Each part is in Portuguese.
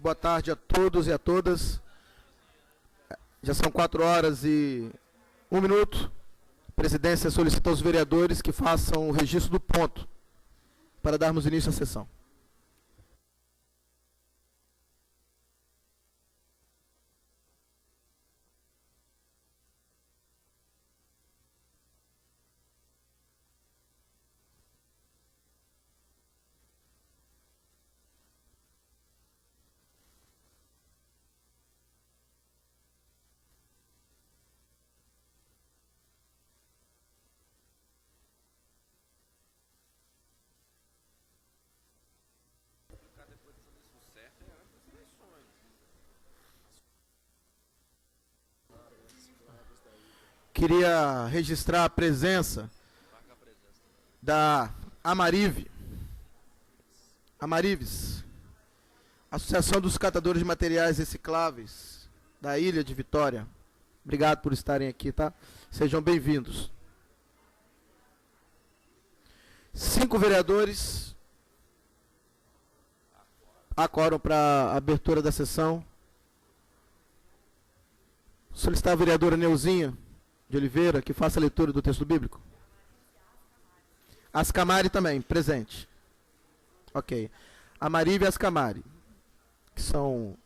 Boa tarde a todos e a todas. Já são 4h01. A presidência solicita aos vereadores que façam o registro do ponto para darmos início à sessão. Queria registrar a presença da Amarives, Associação dos Catadores de Materiais Recicláveis da Ilha de Vitória. Obrigado por estarem aqui, tá? Sejam bem-vindos. 5 vereadores. Há quórum para a abertura da sessão. Solicitar a vereadora Neuzinha de Oliveira, que faça a leitura do texto bíblico. Ascamari também, presente. Ok. Amarive e Ascamari, que são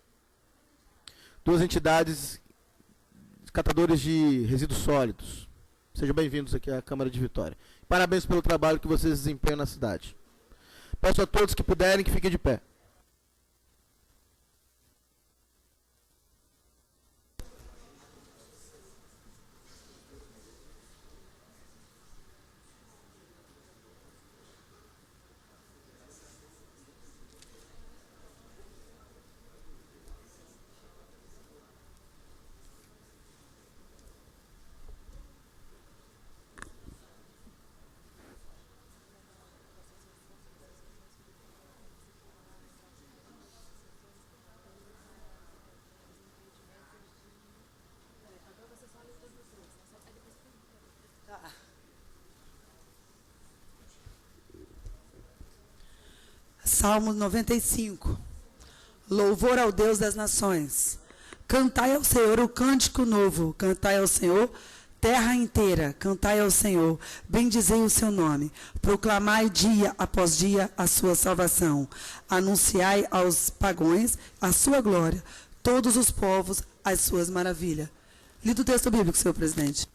2 entidades catadores de resíduos sólidos. Sejam bem-vindos aqui à Câmara de Vitória. Parabéns pelo trabalho que vocês desempenham na cidade. Peço a todos que puderem que fiquem de pé. Salmo 95. Louvor ao Deus das nações. Cantai ao Senhor o cântico novo. Cantai ao Senhor, terra inteira. Cantai ao Senhor, bendizei o seu nome. Proclamai dia após dia a sua salvação. Anunciai aos pagãos a sua glória. Todos os povos as suas maravilhas. Lido o texto bíblico, senhor presidente.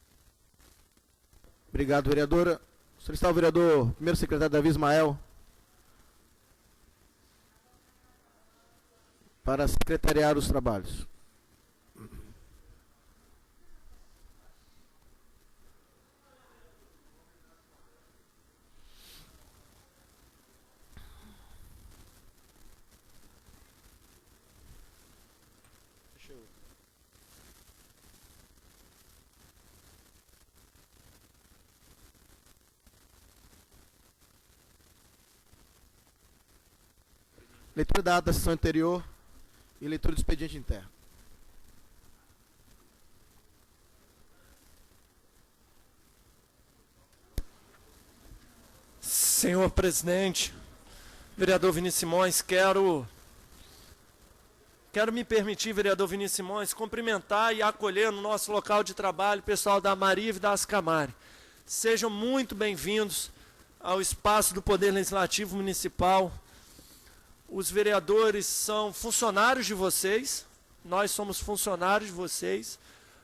Obrigado, vereadora. Solicitar o vereador, primeiro secretário Davi Ismael, para secretariar os trabalhos. Leitura da ata da sessão anterior e leitura do expediente interno. Senhor presidente, vereador Vinícius Simões, quero me permitir, vereador Vinícius Simões, cumprimentar e acolher no nosso local de trabalho o pessoal da Amarive e da Ascamari. Sejam muito bem-vindos ao espaço do Poder Legislativo Municipal. Os vereadores são funcionários de vocês, nós somos funcionários de vocês.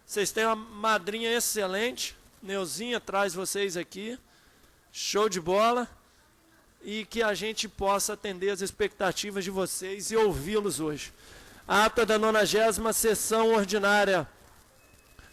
Vocês têm uma madrinha excelente, Neuzinha traz vocês aqui, show de bola, e que a gente possa atender as expectativas de vocês e ouvi-los hoje. A ata da 90ª sessão ordinária,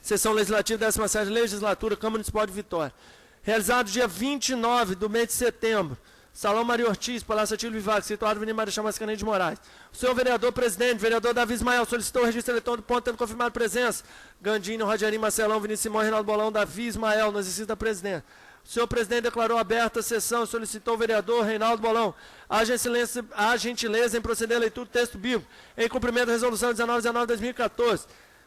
sessão legislativa da 17ª legislatura, Câmara Municipal de Vitória, realizado dia 29 do mês de setembro, Salão Maria Ortiz, Palácio Atílio Vivac, situado no Avenida Marechal Mascarenhas de Moraes. O senhor vereador presidente, vereador Davi Ismael, solicitou o registro eletrônico do ponto, tendo confirmado a presença. Gandini, Rogerinho, Marcelão, Vinícius Simões, Reinaldo Bolão, Davi Ismael, no exercício da presidência. O senhor presidente declarou aberta a sessão e solicitou o vereador Reinaldo Bolão a gentileza em proceder à leitura do texto bíblico, em cumprimento da resolução 1919 de 2014.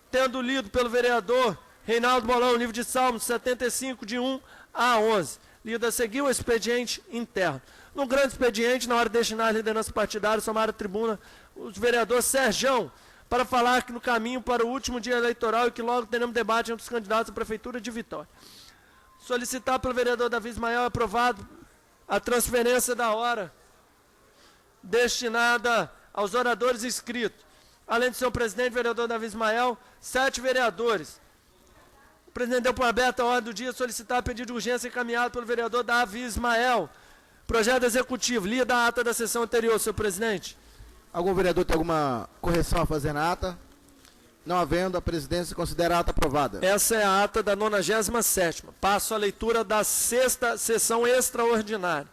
Tendo lido pelo vereador Reinaldo Bolão o livro de Salmos 75, de 1 a 11. Lido a seguir o expediente interno. No grande expediente, na hora de destinar a liderança partidária, somar a tribuna o vereador Serjão, para falar que no caminho para o último dia eleitoral e que logo teremos debate entre os candidatos à Prefeitura de Vitória. Solicitar pelo vereador Davi Ismael, aprovado, a transferência da hora destinada aos oradores inscritos. Além do senhor presidente, vereador Davi Ismael, 7 vereadores. O presidente deu por aberta a ordem do dia solicitar pedido de urgência encaminhado pelo vereador Davi Ismael. Projeto executivo, lida a ata da sessão anterior, senhor presidente. Algum vereador tem alguma correção a fazer na ata? Não havendo, a presidência considera a ata aprovada. Essa é a ata da 97ª. Passo a leitura da 6ª sessão extraordinária.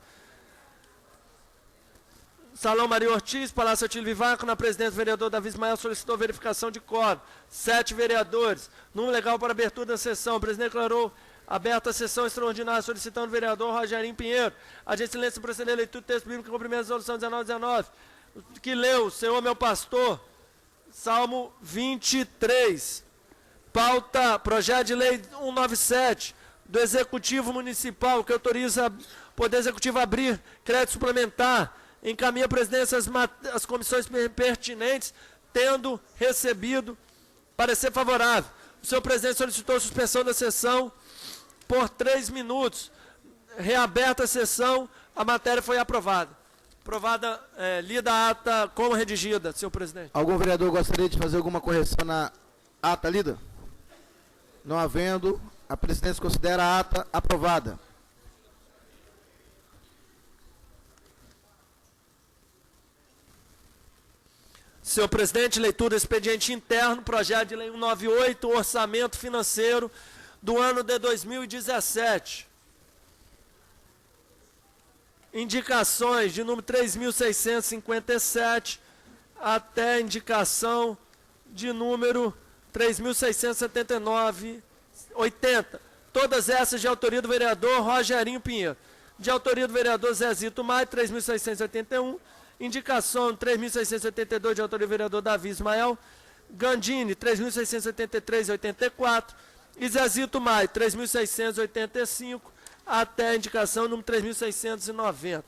Salão Maria Ortiz, Palácio Atílio Vivaco, na presidência do vereador Davi Ismael solicitou verificação de quórum. 7 vereadores. Número legal para abertura da sessão. O presidente declarou aberta a sessão extraordinária, solicitando o vereador Rogerinho Pinheiro. A de excelência proceder a leitura do texto bíblico em cumprimento da resolução 1919, que leu, Senhor meu pastor, Salmo 23. Pauta, projeto de lei 197, do Executivo Municipal, que autoriza o Poder Executivo a abrir crédito suplementar. Encaminha a presidência às comissões pertinentes, tendo recebido parecer favorável. O senhor presidente solicitou a suspensão da sessão por 3 minutos. Reaberta a sessão, a matéria foi aprovada. Aprovada, lida a ata como redigida, senhor presidente. Algum vereador gostaria de fazer alguma correção na ata lida? Não havendo, a presidência considera a ata aprovada. Senhor presidente, leitura do expediente interno, projeto de lei 198, orçamento financeiro do ano de 2017. Indicações de número 3.657 até indicação de número 3.679, 80. Todas essas de autoria do vereador Rogerinho Pinheiro. De autoria do vereador Zezito Maia, 3.681. Indicação 3.682 de autoria do vereador Davi Ismael. Gandini, 3.683 e 84. E Zezito Maia, 3.685. Até a indicação número 3.690.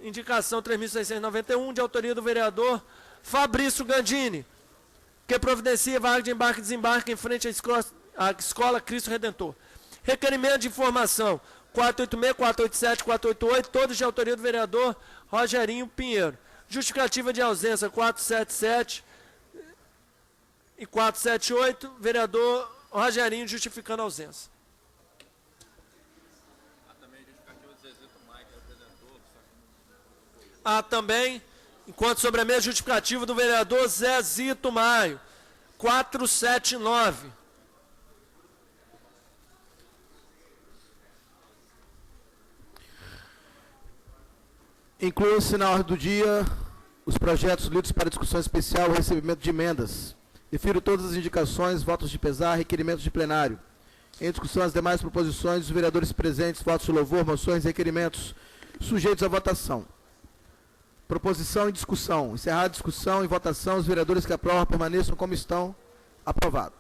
Indicação 3.691, de autoria do vereador Fabrício Gandini, que providencia vaga de embarque e desembarque em frente à Escola Cristo Redentor. Requerimento de informação 486, 487, 488, todos de autoria do vereador Rogerinho Pinheiro. Justificativa de ausência 477 e 478, vereador Rogerinho justificando a ausência. Há também, enquanto sobre a mesma justificativa do vereador Zezito Maio, 479. Inclua-se na ordem do dia os projetos lidos para discussão especial e recebimento de emendas. Refiro todas as indicações, votos de pesar, requerimentos de plenário. Em discussão, as demais proposições dos vereadores presentes, votos de louvor, moções e requerimentos sujeitos à votação. Proposição em discussão. Encerrada a discussão e votação, os vereadores que aprovam permaneçam como estão. Aprovado.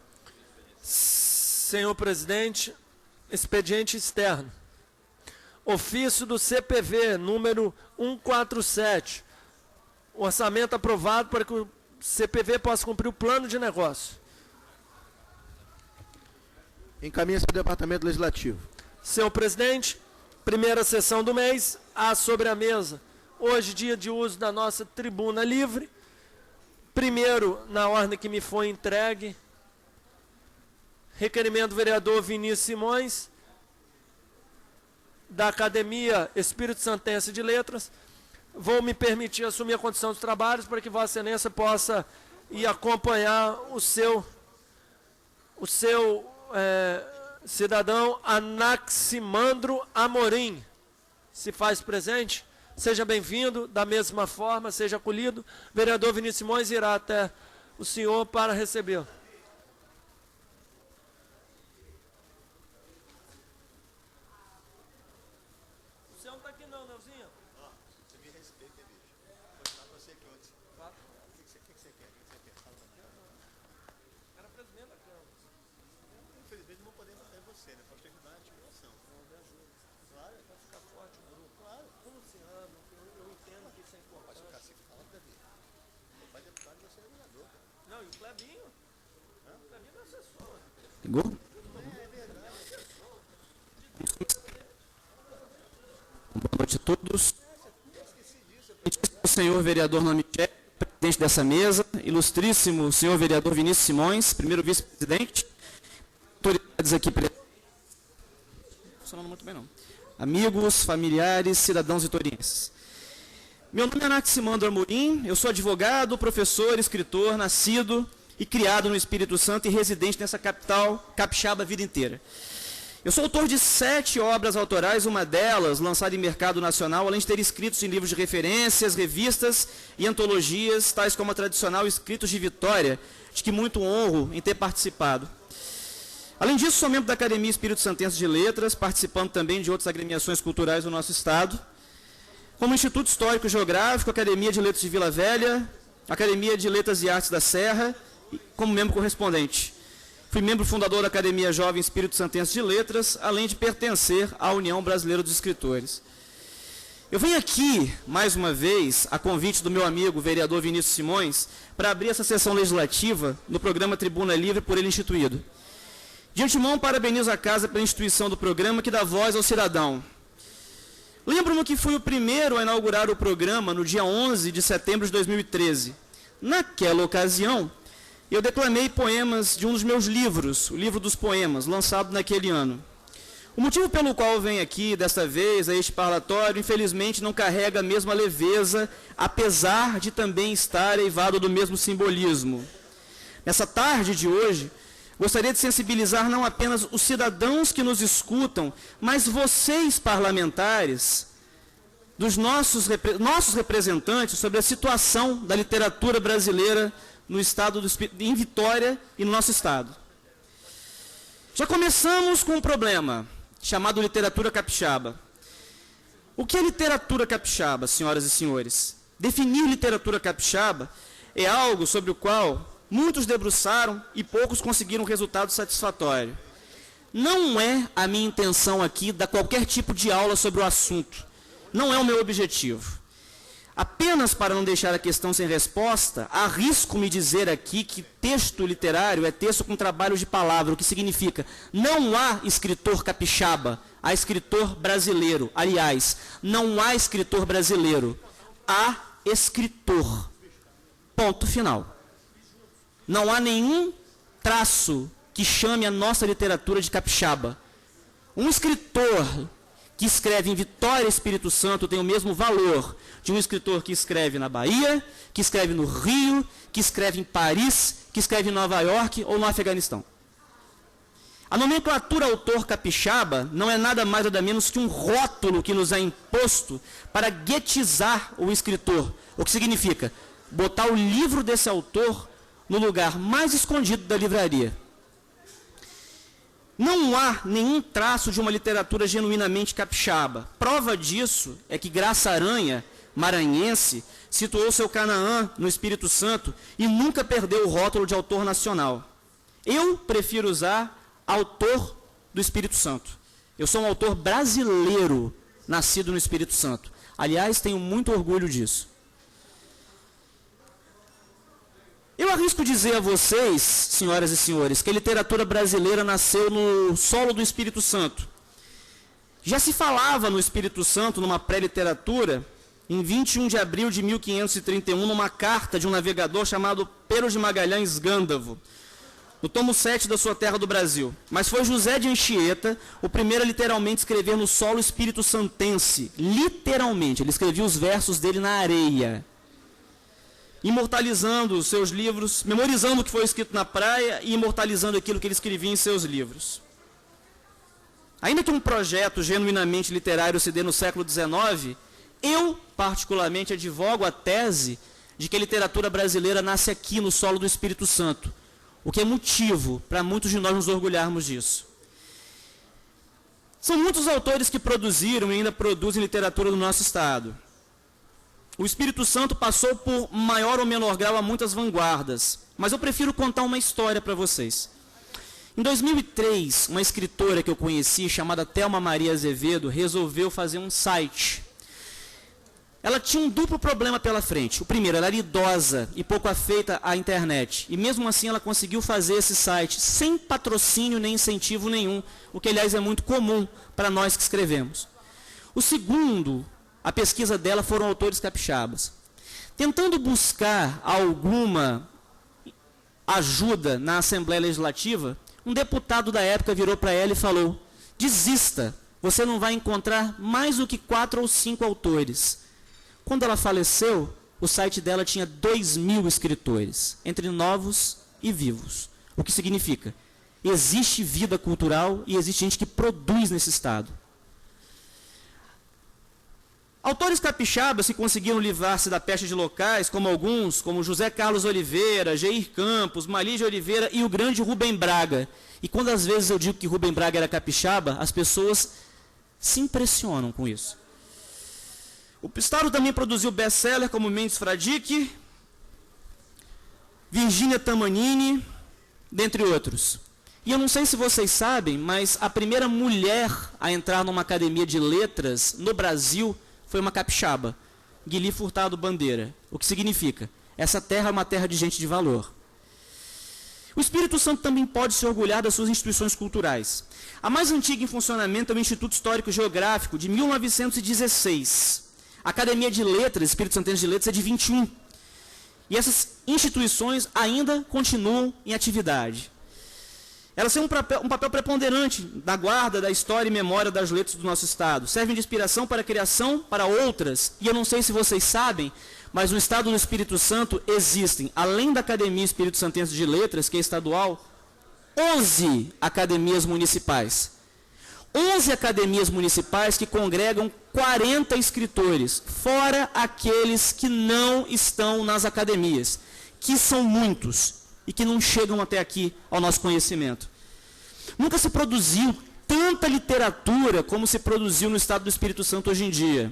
Senhor presidente, expediente externo. Ofício do CPV, número 147. Orçamento aprovado para que o CPV possa cumprir o plano de negócio. Encaminha-se para o Departamento Legislativo. Senhor presidente, primeira sessão do mês, há sobre a mesa, hoje dia de uso da nossa tribuna livre. Primeiro, na ordem que me foi entregue, requerimento do vereador Vinícius Simões, da Academia Espírito Santense de Letras. Vou me permitir assumir a condição dos trabalhos para que Vossa Excelência possa ir acompanhar o seu cidadão Anaximandro Amorim. Se faz presente, seja bem-vindo, da mesma forma, seja acolhido. Vereador Vinícius Simões irá até o senhor para recebê-lo. Não, e o Clebinho? O Clebinho é assessor. Ligou? Boa noite a todos. O senhor vereador Namichel, presidente dessa mesa, ilustríssimo senhor vereador Vinícius Simões, primeiro vice-presidente, autoridades aqui presentes. Não funcionando muito bem, não. Amigos, familiares, cidadãos vitorienses. Meu nome é Anaximandro Amorim, eu sou advogado, professor, escritor, nascido e criado no Espírito Santo e residente nessa capital capixaba a vida inteira. Eu sou autor de 7 obras autorais, uma delas lançada em mercado nacional, além de ter escritos em livros de referências, revistas e antologias, tais como a tradicional Escritos de Vitória, de que muito honro em ter participado. Além disso, sou membro da Academia Espírito Santense de Letras, participando também de outras agremiações culturais do nosso estado, como Instituto Histórico e Geográfico, Academia de Letras de Vila Velha, Academia de Letras e Artes da Serra, como membro correspondente. Fui membro fundador da Academia Jovem Espírito Santense de Letras, além de pertencer à União Brasileira dos Escritores. Eu venho aqui, mais uma vez, a convite do meu amigo vereador Vinícius Simões, para abrir essa sessão legislativa no programa Tribuna Livre por ele instituído. De antemão, parabenizo a Casa pela instituição do programa que dá voz ao cidadão. Lembro-me que fui o primeiro a inaugurar o programa no dia 11 de setembro de 2013. Naquela ocasião, eu declamei poemas de um dos meus livros, o Livro dos Poemas, lançado naquele ano. O motivo pelo qual eu venho aqui, desta vez, a este parlatório, infelizmente não carrega a mesma leveza, apesar de também estar eivado do mesmo simbolismo. Nessa tarde de hoje, gostaria de sensibilizar não apenas os cidadãos que nos escutam, mas vocês, parlamentares, dos nossos representantes, sobre a situação da literatura brasileira no estado em Vitória e no nosso estado. Já começamos com um problema, chamado literatura capixaba. O que é literatura capixaba, senhoras e senhores? Definir literatura capixaba é algo sobre o qual muitos debruçaram e poucos conseguiram resultado satisfatório. Não é a minha intenção aqui dar qualquer tipo de aula sobre o assunto. Não é o meu objetivo. Apenas para não deixar a questão sem resposta, arrisco-me dizer aqui que texto literário é texto com trabalho de palavra, o que significa não há escritor capixaba, há escritor brasileiro. Aliás, não há escritor brasileiro, há escritor. Ponto final. Não há nenhum traço que chame a nossa literatura de capixaba. Um escritor que escreve em Vitória, Espírito Santo, tem o mesmo valor de um escritor que escreve na Bahia, que escreve no Rio, que escreve em Paris, que escreve em Nova York ou no Afeganistão. A nomenclatura autor capixaba não é nada mais nada menos que um rótulo que nos é imposto para guetizar o escritor, o que significa botar o livro desse autor no lugar mais escondido da livraria. Não há nenhum traço de uma literatura genuinamente capixaba. Prova disso é que Graça Aranha, maranhense, situou seu Canaã no Espírito Santo e nunca perdeu o rótulo de autor nacional. Eu prefiro usar autor do Espírito Santo. Eu sou um autor brasileiro, nascido no Espírito Santo. Aliás, tenho muito orgulho disso. Eu arrisco dizer a vocês, senhoras e senhores, que a literatura brasileira nasceu no solo do Espírito Santo. Já se falava no Espírito Santo, numa pré-literatura, em 21 de abril de 1531, numa carta de um navegador chamado Pero de Magalhães Gândavo, no tomo 7 da sua Terra do Brasil. Mas foi José de Anchieta o primeiro a literalmente escrever no solo espírito santense. Literalmente, ele escrevia os versos dele na areia, imortalizando os seus livros, memorizando o que foi escrito na praia e imortalizando aquilo que ele escrevia em seus livros. Ainda que um projeto genuinamente literário se dê no século XIX, eu, particularmente, advogo a tese de que a literatura brasileira nasce aqui no solo do Espírito Santo, o que é motivo para muitos de nós nos orgulharmos disso. São muitos autores que produziram e ainda produzem literatura no nosso estado. O Espírito Santo passou por maior ou menor grau a muitas vanguardas, mas eu prefiro contar uma história para vocês. Em 2003, uma escritora que eu conheci, chamada Thelma Maria Azevedo, resolveu fazer um site. ela tinha um duplo problema pela frente. O primeiro, ela era idosa e pouco afeita à internet. E mesmo assim ela conseguiu fazer esse site sem patrocínio nem incentivo nenhum, o que, aliás, é muito comum para nós que escrevemos. O segundo, a pesquisa dela foram autores capixabas. Tentando buscar alguma ajuda na Assembleia Legislativa, um deputado da época virou para ela e falou: desista, você não vai encontrar mais do que 4 ou 5 autores. Quando ela faleceu, o site dela tinha 2.000 escritores, entre novos e vivos. O que significa? Existe vida cultural e existe gente que produz nesse estado. Autores capixabas que conseguiram livrar-se da peste de locais, como alguns, como José Carlos Oliveira, Geir Campos, Malígia Oliveira e o grande Rubem Braga. E quando às vezes eu digo que Rubem Braga era capixaba, as pessoas se impressionam com isso. O Estado também produziu best-seller como Mendes Fradique, Virgínia Tamanini, dentre outros. E eu não sei se vocês sabem, mas a primeira mulher a entrar numa academia de letras no Brasil foi uma capixaba, Guili Furtado Bandeira. O que significa? Essa terra é uma terra de gente de valor. O Espírito Santo também pode se orgulhar das suas instituições culturais. A mais antiga em funcionamento é o Instituto Histórico Geográfico, de 1916. A Academia de Letras, Espírito Santense de Letras, é de 21. E essas instituições ainda continuam em atividade. Elas têm um papel preponderante na guarda da história e memória das letras do nosso Estado. Servem de inspiração para a criação para outras. E eu não sei se vocês sabem, mas no Estado do Espírito Santo existem, além da Academia Espírito Santense de Letras, que é estadual, 11 academias municipais. 11 academias municipais que congregam 40 escritores, fora aqueles que não estão nas academias, que são muitos e que não chegam até aqui ao nosso conhecimento. Nunca se produziu tanta literatura como se produziu no Estado do Espírito Santo hoje em dia.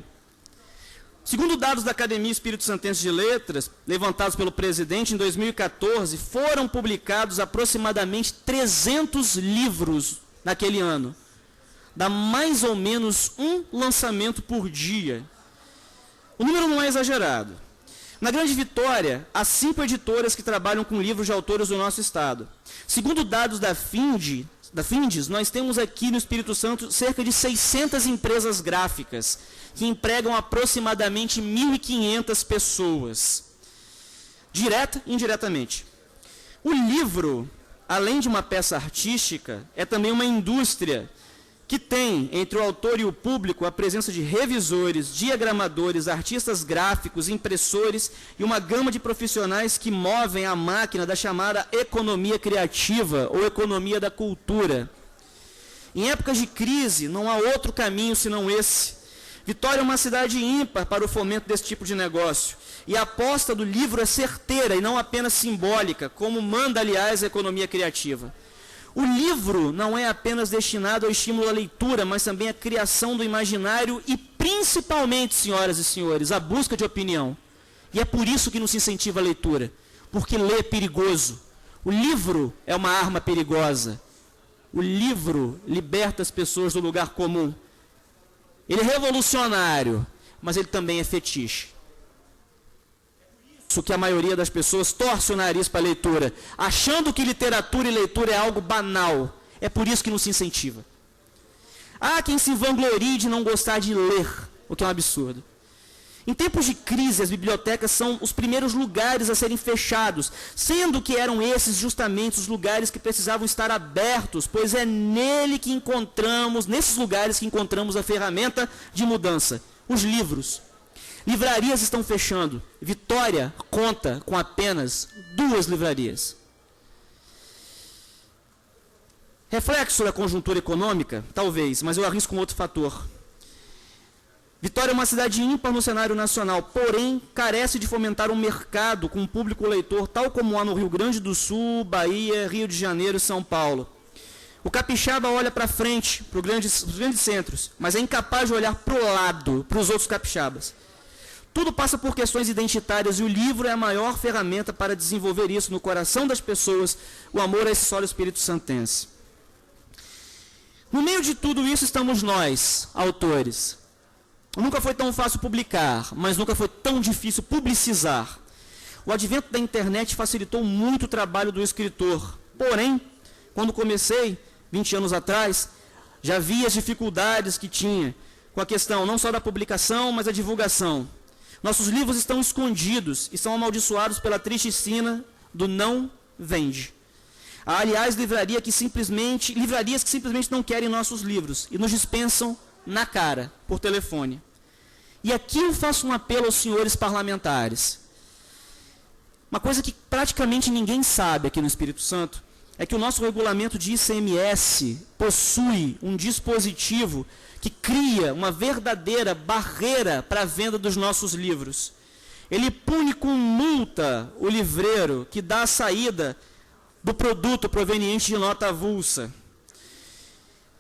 Segundo dados da Academia Espírito Santense de Letras, levantados pelo presidente, em 2014, foram publicados aproximadamente 300 livros naquele ano. Dá mais ou menos um lançamento por dia. O número não é exagerado. Na Grande Vitória, há 5 editoras que trabalham com livros de autores do nosso estado. Segundo dados da Findes, nós temos aqui no Espírito Santo cerca de 600 empresas gráficas, que empregam aproximadamente 1.500 pessoas, direta e indiretamente. O livro, além de uma peça artística, é também uma indústria que tem, entre o autor e o público, a presença de revisores, diagramadores, artistas gráficos, impressores e uma gama de profissionais que movem a máquina da chamada economia criativa ou economia da cultura. Em épocas de crise, não há outro caminho senão esse. Vitória é uma cidade ímpar para o fomento desse tipo de negócio. E a aposta do livro é certeira e não apenas simbólica, como manda, aliás, a economia criativa. O livro não é apenas destinado ao estímulo à leitura, mas também à criação do imaginário e, principalmente, senhoras e senhores, à busca de opinião. E é por isso que nos incentiva a leitura, porque ler é perigoso. O livro é uma arma perigosa. O livro liberta as pessoas do lugar comum. Ele é revolucionário, mas ele também é fetiche. Isso que a maioria das pessoas torce o nariz para a leitura, achando que literatura e leitura é algo banal. É por isso que não se incentiva. Há quem se vanglorie de não gostar de ler, o que é um absurdo. Em tempos de crise, as bibliotecas são os primeiros lugares a serem fechados, sendo que eram esses justamente os lugares que precisavam estar abertos, pois é nesses lugares que encontramos a ferramenta de mudança, os livros. Livrarias estão fechando. Vitória conta com apenas 2 livrarias. Reflexo da conjuntura econômica? Talvez, mas eu arrisco um outro fator. Vitória é uma cidade ímpar no cenário nacional, porém carece de fomentar um mercado com um público leitor, tal como há no Rio Grande do Sul, Bahia, Rio de Janeiro e São Paulo. O capixaba olha para frente, para os grandes centros, mas é incapaz de olhar para o lado, para os outros capixabas. Tudo passa por questões identitárias e o livro é a maior ferramenta para desenvolver isso no coração das pessoas, o amor a esse solo Espírito Santense. No meio de tudo isso estamos nós, autores. Nunca foi tão fácil publicar, mas nunca foi tão difícil publicizar. O advento da internet facilitou muito o trabalho do escritor. Porém, quando comecei, 20 anos atrás, já vi as dificuldades que tinha com a questão não só da publicação, mas da divulgação. Nossos livros estão escondidos e são amaldiçoados pela triste sina do não vende. Há, aliás, livrarias que simplesmente não querem nossos livros e nos dispensam na cara, por telefone. E aqui eu faço um apelo aos senhores parlamentares. Uma coisa que praticamente ninguém sabe aqui no Espírito Santo é que o nosso regulamento de ICMS possui um dispositivo que cria uma verdadeira barreira para a venda dos nossos livros. Ele pune com multa o livreiro que dá a saída do produto proveniente de nota avulsa.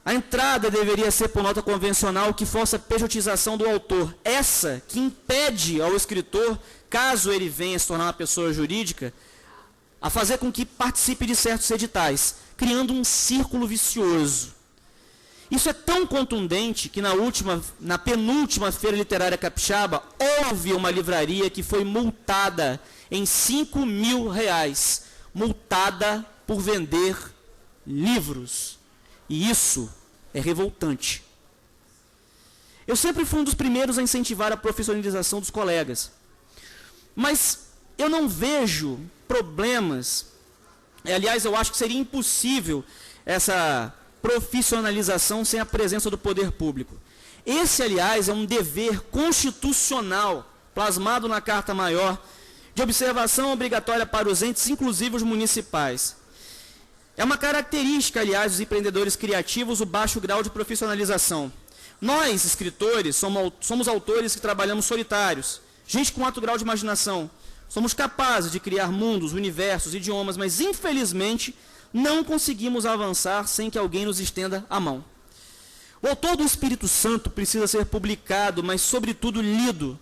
A entrada deveria ser por nota convencional que força a pejotização do autor. Essa que impede ao escritor, caso ele venha se tornar uma pessoa jurídica, a fazer com que participe de certos editais, criando um círculo vicioso. Isso é tão contundente que na penúltima Feira Literária Capixaba, houve uma livraria que foi multada em R$5.000, multada por vender livros. E isso é revoltante. Eu sempre fui um dos primeiros a incentivar a profissionalização dos colegas. Mas eu não vejo problemas. Aliás, eu acho que seria impossível essa profissionalização sem a presença do poder público. Esse, aliás, é um dever constitucional, plasmado na Carta Maior, de observação obrigatória para os entes, inclusive os municipais. É uma característica, aliás, dos empreendedores criativos, o baixo grau de profissionalização. Nós, escritores, somos autores que trabalhamos solitários, gente com alto grau de imaginação. Somos capazes de criar mundos, universos, idiomas, mas, infelizmente, não conseguimos avançar sem que alguém nos estenda a mão. O autor do Espírito Santo precisa ser publicado, mas, sobretudo, lido.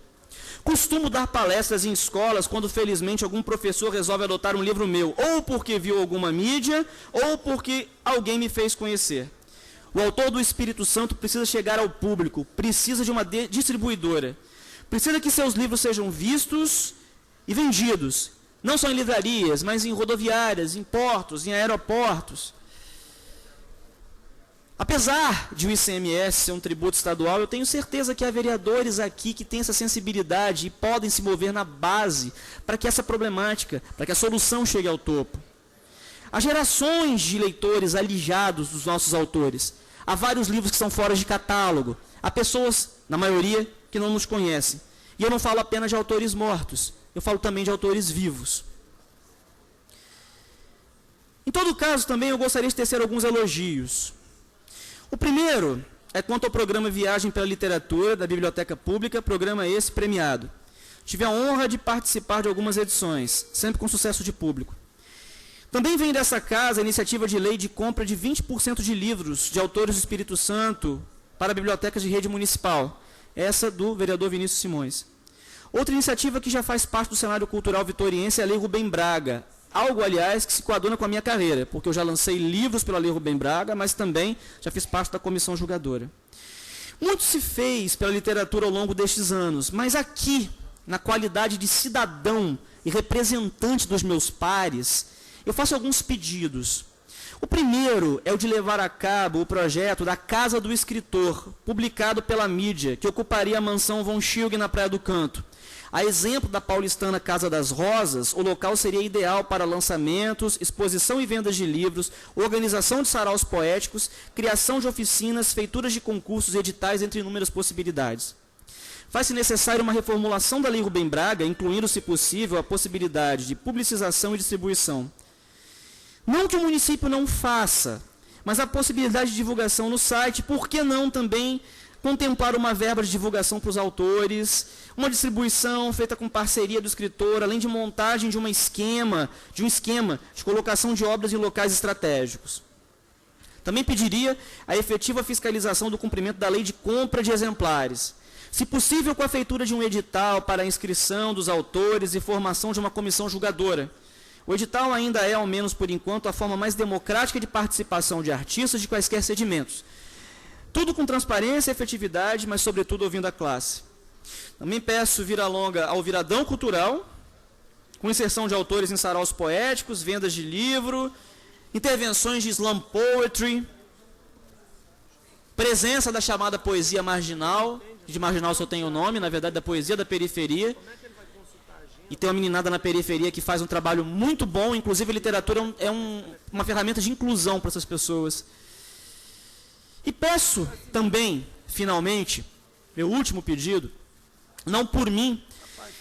Costumo dar palestras em escolas quando, felizmente, algum professor resolve adotar um livro meu, ou porque viu alguma mídia, ou porque alguém me fez conhecer. O autor do Espírito Santo precisa chegar ao público, precisa de uma distribuidora, precisa que seus livros sejam vistos e vendidos, não só em livrarias, mas em rodoviárias, em portos, em aeroportos. Apesar de o ICMS ser um tributo estadual, eu tenho certeza que há vereadores aqui que têm essa sensibilidade e podem se mover na base para que essa problemática, para que a solução chegue ao topo. Há gerações de leitores alijados dos nossos autores. Há vários livros que são fora de catálogo. Há pessoas, na maioria, que não nos conhecem. E eu não falo apenas de autores mortos, eu falo também de autores vivos. Em todo caso, também eu gostaria de tecer alguns elogios. O primeiro é quanto ao programa Viagem pela Literatura da Biblioteca Pública, programa esse premiado. Tive a honra de participar de algumas edições, sempre com sucesso de público. Também vem dessa casa a iniciativa de lei de compra de 20% de livros de autores do Espírito Santo para bibliotecas de rede municipal, essa do vereador Vinícius Simões. Outra iniciativa que já faz parte do cenário cultural vitoriense é a Lei Rubem Braga, algo, aliás, que se coaduna com a minha carreira, porque eu já lancei livros pela Lei Rubem Braga, mas também já fiz parte da comissão julgadora. Muito se fez pela literatura ao longo destes anos, mas aqui, na qualidade de cidadão e representante dos meus pares, eu faço alguns pedidos. O primeiro é o de levar a cabo o projeto da Casa do Escritor, publicado pela mídia, que ocuparia a mansão Von Schilg na Praia do Canto. A exemplo da paulistana Casa das Rosas, o local seria ideal para lançamentos, exposição e vendas de livros, organização de saraus poéticos, criação de oficinas, feituras de concursos e editais, entre inúmeras possibilidades. Faz-se necessário uma reformulação da Lei Rubem Braga, incluindo, se possível, a possibilidade de publicização e distribuição. Não que o município não faça, mas a possibilidade de divulgação no site, por que não também contemplar uma verba de divulgação para os autores, uma distribuição feita com parceria do escritor, além de montagem de um esquema de colocação de obras em locais estratégicos. Também pediria a efetiva fiscalização do cumprimento da lei de compra de exemplares, se possível com a feitura de um edital para a inscrição dos autores e formação de uma comissão julgadora. O edital ainda é, ao menos por enquanto, a forma mais democrática de participação de artistas de quaisquer segmentos. Tudo com transparência e efetividade, mas sobretudo ouvindo a classe. Também peço Vira Longa ao Viradão Cultural, com inserção de autores em saraus poéticos, vendas de livro, intervenções de slam poetry, presença da chamada poesia marginal, de marginal só tem o nome, na verdade da poesia da periferia, e tem uma meninada na periferia que faz um trabalho muito bom, inclusive a literatura uma ferramenta de inclusão para essas pessoas. E peço também, finalmente, meu último pedido, não por mim,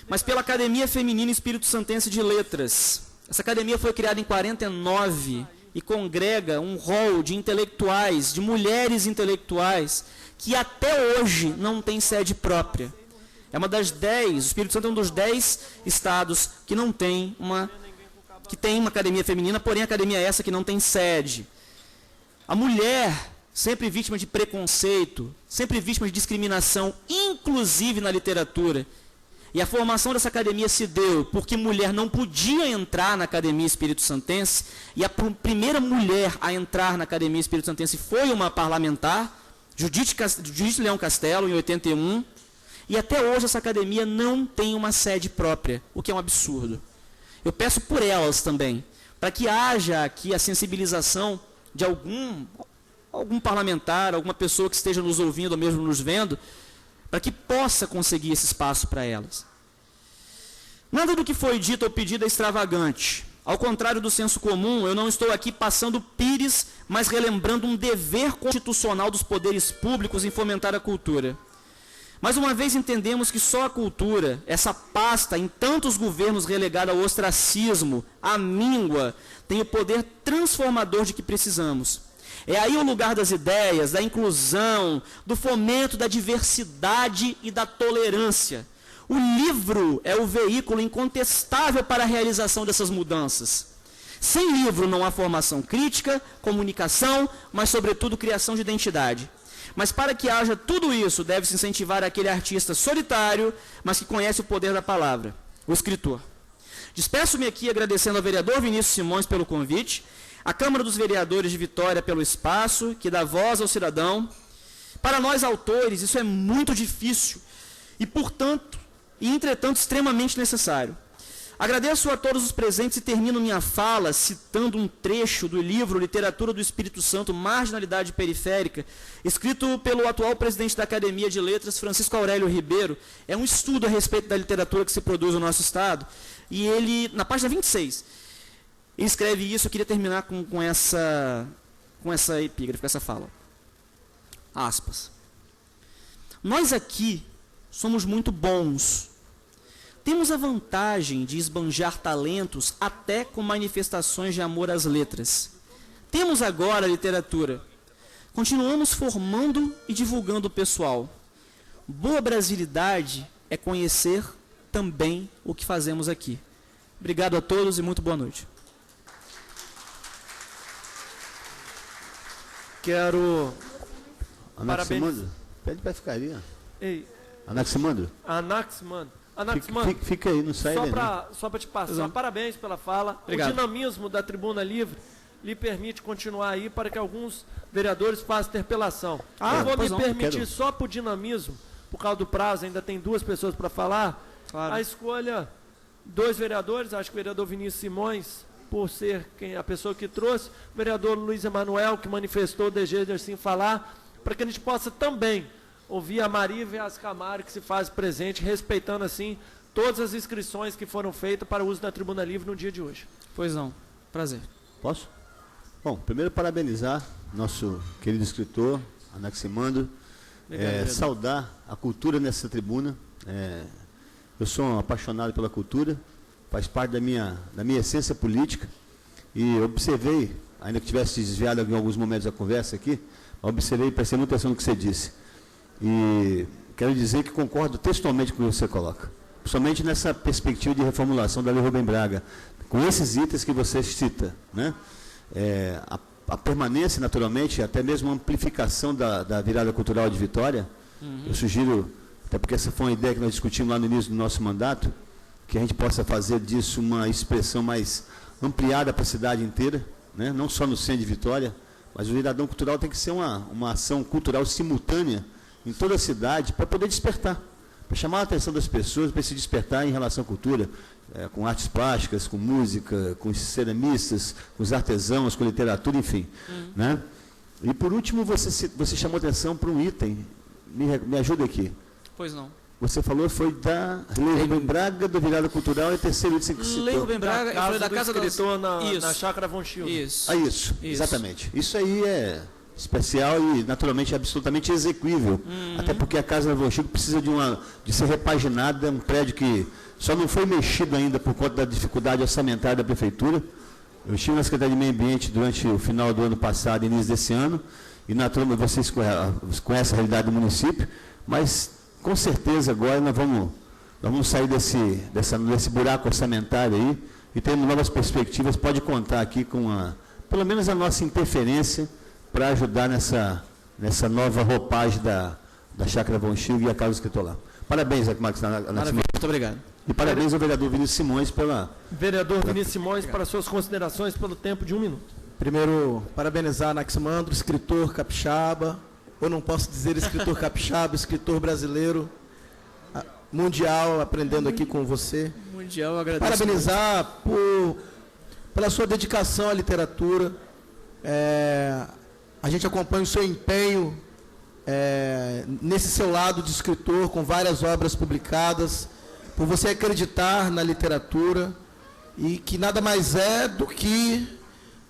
mas pela Academia Feminina Espírito Santense de Letras. Essa academia foi criada em 49 e congrega um rol de intelectuais, de mulheres intelectuais, que até hoje não tem sede própria. É uma das 10, o Espírito Santo é um dos 10 estados que não tem que tem uma academia feminina, porém a academia é essa que não tem sede. A mulher, sempre vítima de preconceito, sempre vítima de discriminação, inclusive na literatura. E a formação dessa academia se deu porque mulher não podia entrar na Academia Espírito Santense, e a primeira mulher a entrar na Academia Espírito Santense foi uma parlamentar, Judite Leão Castelo, em 81, e até hoje essa academia não tem uma sede própria, o que é um absurdo. Eu peço por elas também, para que haja aqui a sensibilização de algum parlamentar, alguma pessoa que esteja nos ouvindo ou mesmo nos vendo, para que possa conseguir esse espaço para elas. Nada do que foi dito ou pedido é extravagante. Ao contrário do senso comum, eu não estou aqui passando pires, mas relembrando um dever constitucional dos poderes públicos em fomentar a cultura. Mais uma vez entendemos que só a cultura, essa pasta em tantos governos relegada ao ostracismo, à míngua, tem o poder transformador de que precisamos. É aí o lugar das ideias, da inclusão, do fomento da diversidade e da tolerância. O livro é o veículo incontestável para a realização dessas mudanças. Sem livro não há formação crítica, comunicação, mas sobretudo criação de identidade. Mas para que haja tudo isso, deve-se incentivar aquele artista solitário, mas que conhece o poder da palavra, o escritor. Despeço-me aqui agradecendo ao vereador Vinícius Simões pelo convite, à Câmara dos Vereadores de Vitória pelo espaço, que dá voz ao cidadão. Para nós, autores, isso é muito difícil e, entretanto, extremamente necessário. Agradeço a todos os presentes e termino minha fala citando um trecho do livro Literatura do Espírito Santo, Marginalidade Periférica, escrito pelo atual presidente da Academia de Letras, Francisco Aurélio Ribeiro. É um estudo a respeito da literatura que se produz no nosso estado. E ele, na página 26, ele escreve isso. Eu queria terminar com essa epígrafe, com essa fala. Aspas. Nós aqui somos muito bons. Temos a vantagem de esbanjar talentos até com manifestações de amor às letras. Temos agora a literatura. Continuamos formando e divulgando o pessoal. Boa brasilidade é conhecer também o que fazemos aqui. Obrigado a todos e muito boa noite. Quero... Anaximandro, pede para ficar ali. Ei. Anaximandro? Anaximandro, fica aí, não sai daí. Só para te passar, parabéns pela fala. Obrigado. O dinamismo da Tribuna Livre lhe permite continuar aí para que alguns vereadores façam interpelação. Eu vou me permitir só por dinamismo, por causa do prazo, ainda tem 2 pessoas para falar, claro. A escolha, 2 vereadores, acho que o vereador Vinícius Simões, por ser a pessoa que trouxe, o vereador Luiz Emanuel, que manifestou o desejo de assim falar, para que a gente possa também ouvir a Maria Vaz Camargo, que se faz presente, respeitando assim todas as inscrições que foram feitas para o uso da Tribuna Livre no dia de hoje. Pois não, prazer. Posso? Bom, primeiro parabenizar nosso querido escritor, Anaximandro, saudar a cultura nessa tribuna. Eu sou um apaixonado pela cultura, faz parte da minha essência política, e observei, ainda que tivesse desviado em alguns momentos da conversa aqui, observei e prestei muita atenção no que você disse. E quero dizer que concordo textualmente com o que você coloca, principalmente nessa perspectiva de reformulação da Lei Rubem Braga, com esses itens que você cita, né? A permanência, naturalmente, até mesmo a amplificação da virada cultural de Vitória. Eu sugiro, até porque essa foi uma ideia que nós discutimos lá no início do nosso mandato, que a gente possa fazer disso uma expressão mais ampliada para a cidade inteira, né? Não só no centro de Vitória, Mas o Viradão Cultural tem que ser uma ação cultural simultânea em toda a cidade para poder despertar, para chamar a atenção das pessoas, para se despertar em relação à cultura, com artes plásticas, com música, com os ceramistas, com os artesãos, com literatura, enfim. Né? E, por último, você chamou atenção para um item. Me ajuda aqui. Pois não. Você falou foi da Lei Rubem Braga, do Virada Cultural, e terceiro item que citou. Lei Rubem Braga, eu falei da Casa do escritor Isso. na Chácara Von Schilder. Isso. Isso, exatamente. Isso aí é especial e, naturalmente, absolutamente execuível. Até porque a Casa da Von Schilder precisa de ser repaginada, é um prédio que só não foi mexido ainda por conta da dificuldade orçamentária da Prefeitura. Eu estive na Secretaria de Meio Ambiente durante o final do ano passado e início desse ano, e, naturalmente, vocês conhecem a realidade do município, mas, com certeza, agora nós vamos sair desse buraco orçamentário aí e tendo novas perspectivas. Pode contar aqui com pelo menos a nossa interferência para ajudar nessa nova roupagem da Chácara Von Schilder e a Casa do Escritor lá. Parabéns, Marcos. Muito obrigado. E parabéns ao vereador Vinícius Simões Vereador Vinícius Simões, para suas considerações, pelo tempo de 1 minuto. Primeiro, parabenizar Anaximandro, escritor capixaba, ou não posso dizer escritor capixaba, escritor brasileiro, mundial, aprendendo aqui com você. Mundial, eu agradeço. Parabenizar pela sua dedicação à literatura. A gente acompanha o seu empenho nesse seu lado de escritor, com várias obras publicadas, por você acreditar na literatura, e que nada mais é do que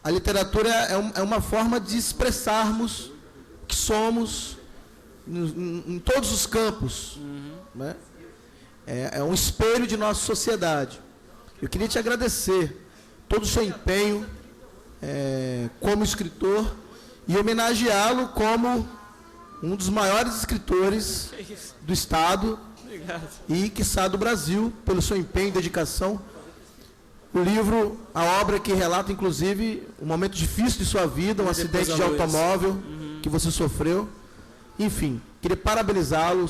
a literatura é uma forma de expressarmos o que somos em todos os campos. Né? É um espelho de nossa sociedade. Eu queria te agradecer todo o seu empenho como escritor e homenageá-lo como um dos maiores escritores do Estado e, quiçá, do Brasil, pelo seu empenho e dedicação. O livro, a obra que relata, inclusive, um momento difícil de sua vida, um acidente de automóvel que você sofreu. Enfim, queria parabenizá-lo.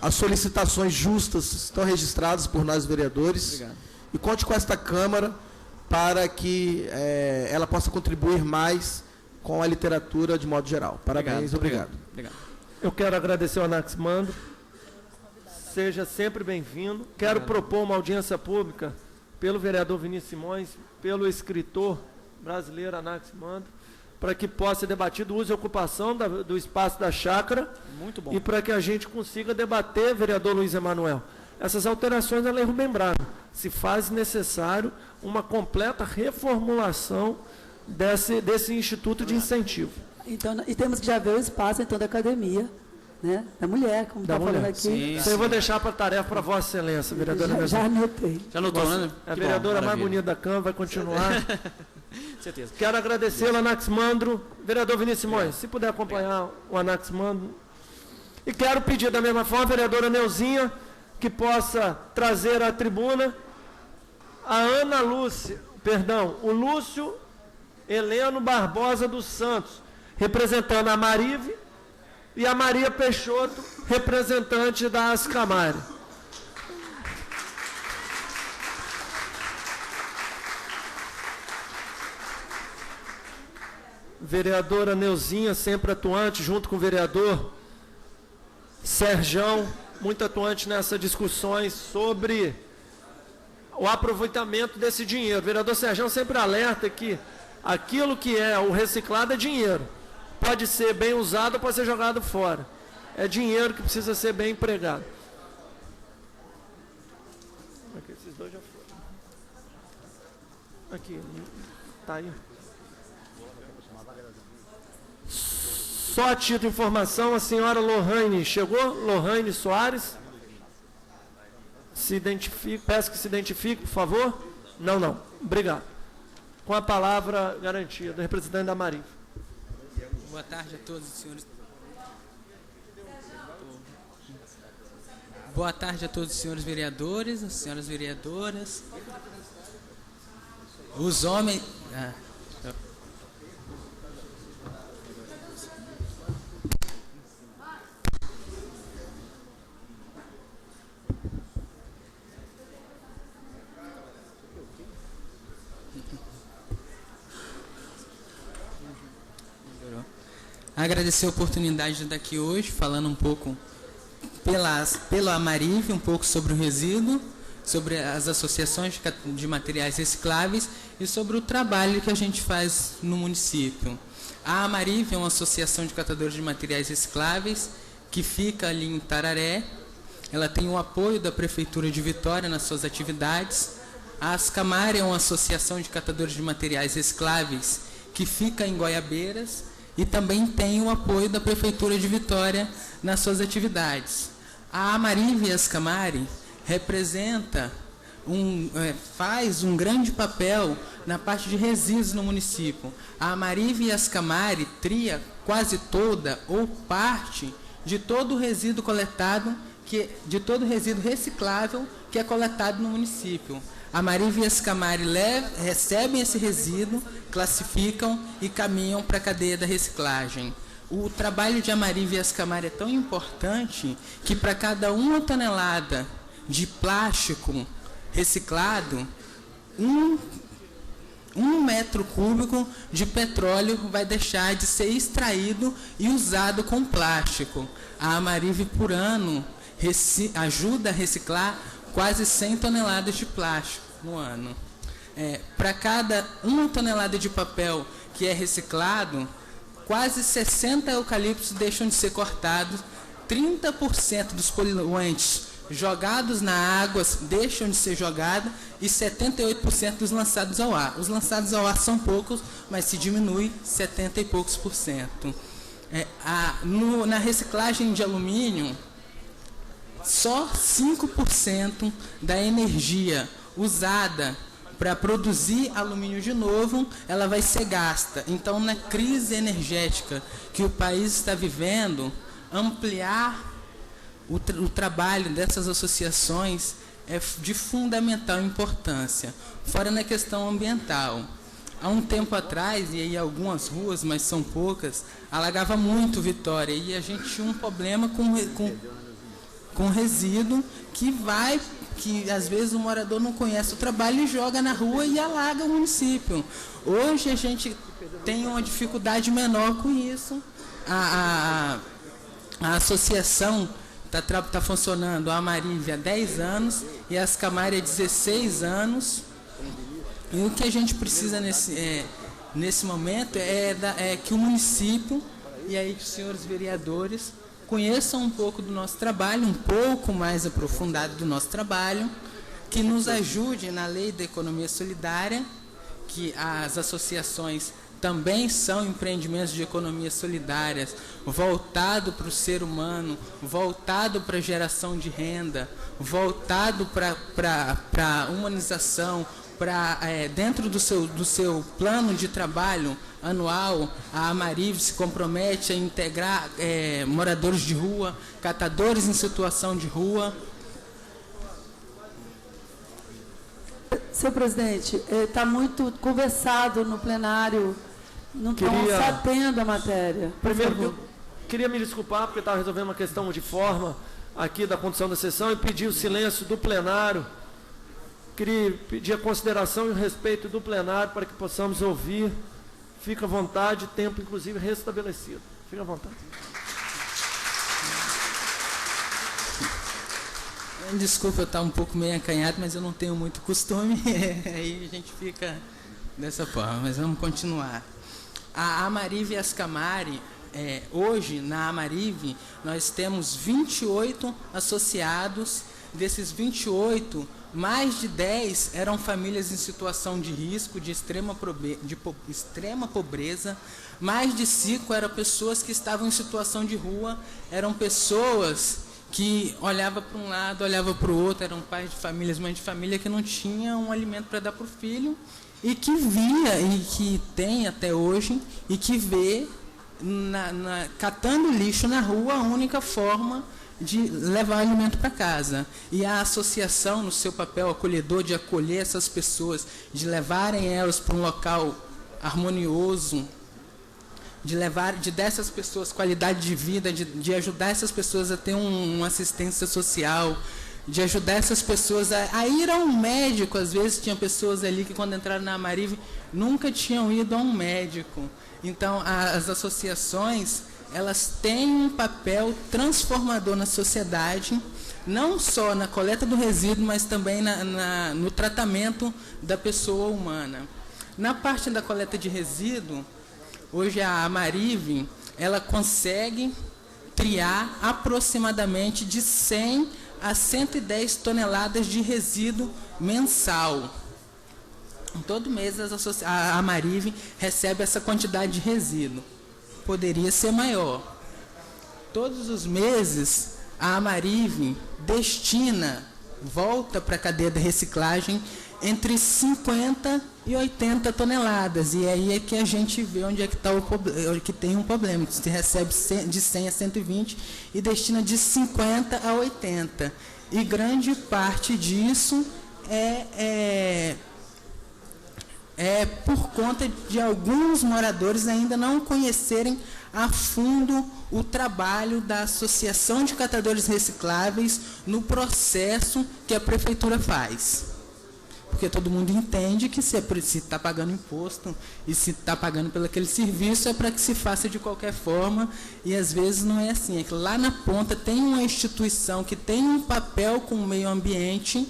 As solicitações justas estão registradas por nós, vereadores. Obrigado. E conte com esta Câmara para que ela possa contribuir mais com a literatura de modo geral. Parabéns, obrigado. Eu quero agradecer ao Anaximandro. Seja sempre bem-vindo. Quero propor uma audiência pública pelo vereador Vinícius Simões, pelo escritor brasileiro Anaximandro, para que possa ser debatido o uso e ocupação do espaço da chácara. Muito bom. E para que a gente consiga debater, vereador Luiz Emanuel, essas alterações da Lei Rubem Braga. Se faz necessário uma completa reformulação desse instituto de incentivo. Então, e temos que já ver o espaço, então, da academia, né? Da mulher, como está falando aqui. Sim, Isso eu vou deixar para tarefa para Vossa Excelência, vereadora. Já anotei. Já notou, né? A vereadora mais bonita da Câmara vai continuar. Certeza. Quero agradecê-lo, Anaximandro. Vereador Vinícius Simões, se puder acompanhar o Anaximandro. E quero pedir da mesma forma, a vereadora Neuzinha, que possa trazer à tribuna o Lúcio Heleno Barbosa dos Santos, representando a Marive, e a Maria Peixoto, representante da Ascamari. Vereadora Neuzinha, sempre atuante, junto com o vereador Serjão, muito atuante nessas discussões sobre o aproveitamento desse dinheiro. O vereador Serjão sempre alerta que aquilo que é o reciclado é dinheiro. Pode ser bem usado ou pode ser jogado fora. É dinheiro que precisa ser bem empregado. Aqui, esses dois já foram. Aqui, tá aí. Só a título de informação, a senhora Lohane chegou? Lohane Soares? Se identifique, peço que se identifique, por favor. Não. Obrigado. Com a palavra garantida, representante da Marive. Boa tarde a todos os senhores. Boa tarde a todos os senhores vereadores, as senhoras vereadoras. Os homens. Agradecer a oportunidade de estar aqui hoje, falando um pouco pela Amarive, um pouco sobre o resíduo, sobre as associações de materiais recicláveis e sobre o trabalho que a gente faz no município. A Amarive é uma associação de catadores de materiais recicláveis que fica ali em Tararé. Ela tem o apoio da Prefeitura de Vitória nas suas atividades. A Ascamar é uma associação de catadores de materiais recicláveis que fica em Goiabeiras e também tem o apoio da Prefeitura de Vitória nas suas atividades. A Amarive e a Ascamar faz um grande papel na parte de resíduos no município. A Amarive e a Ascamar tria quase toda ou parte de todo o resíduo coletado, de todo o resíduo reciclável que é coletado no município. A Amarive e a Ascamar recebem esse resíduo, classificam e caminham para a cadeia da reciclagem. O trabalho de Amarive e Ascamar é tão importante que para cada 1 tonelada de plástico reciclado, 1 metro cúbico de petróleo vai deixar de ser extraído e usado com plástico. A Amarive, por ano, ajuda a reciclar quase 100 toneladas de plástico no ano. Para cada 1 tonelada de papel que é reciclado, quase 60 eucaliptos deixam de ser cortados, 30% dos poluentes jogados na água deixam de ser jogados e 78% dos lançados ao ar. Os lançados ao ar são poucos, mas se diminui 70 e poucos por cento. Na reciclagem de alumínio, só 5% da energia usada para produzir alumínio de novo, ela vai ser gasta. Então, na crise energética que o país está vivendo, ampliar o trabalho dessas associações é de fundamental importância. Fora na questão ambiental. Há um tempo atrás, e aí algumas ruas, mas são poucas, alagava muito Vitória, e a gente tinha um problema com resíduo que às vezes o morador não conhece o trabalho e joga na rua e alaga o município. Hoje a gente tem uma dificuldade menor com isso. A associação está funcionando, a Amarive há 10 anos e a Ascamar há 16 anos. E o que a gente precisa nesse momento é que o município e aí que os senhores vereadores conheçam um pouco do nosso trabalho, um pouco mais aprofundado do nosso trabalho, que nos ajude na lei da economia solidária, que as associações também são empreendimentos de economia solidária, voltado para o ser humano, voltado para a geração de renda, voltado para a humanização, dentro do seu plano de trabalho anual. A Amarive se compromete a integrar moradores de rua, catadores em situação de rua. Senhor presidente, está muito conversado no plenário, não estão sabendo a matéria. Primeiro, queria me desculpar, porque estava resolvendo uma questão de forma aqui da condução da sessão e pedir o silêncio do plenário. Queria pedir a consideração e o respeito do plenário para que possamos ouvir. Fica à vontade, tempo inclusive restabelecido. Fica à vontade. Desculpa eu estar um pouco meio acanhado, mas eu não tenho muito costume, aí a gente fica dessa forma, mas vamos continuar. A Amarive e Ascamar, hoje na Amarive nós temos 28 associados. Desses 28, mais de 10 eram famílias em situação de risco, de extrema pobreza. Mais de 5 eram pessoas que estavam em situação de rua, eram pessoas que olhavam para um lado, olhavam para o outro, eram pais de famílias, mães de família que não tinham um alimento para dar para o filho e que via, e que tem até hoje, e que vê catando lixo na rua a única forma de levar alimento para casa. E a associação, no seu papel acolhedor de acolher essas pessoas, de levarem elas para um local harmonioso, de dar essas pessoas qualidade de vida, de ajudar essas pessoas a ter uma assistência social, de ajudar essas pessoas a ir a um médico. Às vezes tinha pessoas ali que quando entraram na Amarive nunca tinham ido a um médico. Então as associações elas têm um papel transformador na sociedade, não só na coleta do resíduo, mas também no tratamento da pessoa humana. Na parte da coleta de resíduo, hoje a Amarive, ela consegue triar aproximadamente de 100 a 110 toneladas de resíduo mensal. Todo mês a Amarive recebe essa quantidade de resíduo. Poderia ser maior. Todos os meses, a Amarive volta para a cadeia de reciclagem entre 50 e 80 toneladas. E aí é que a gente vê onde é que, que tem um problema. Se recebe de 100 a 120 e destina de 50 a 80. E grande parte disso é por conta de alguns moradores ainda não conhecerem a fundo o trabalho da Associação de Catadores Recicláveis no processo que a Prefeitura faz. Porque todo mundo entende que se está pagando imposto e se está pagando pelo aquele serviço é para que se faça de qualquer forma, e às vezes não é assim. É que lá na ponta tem uma instituição que tem um papel com o meio ambiente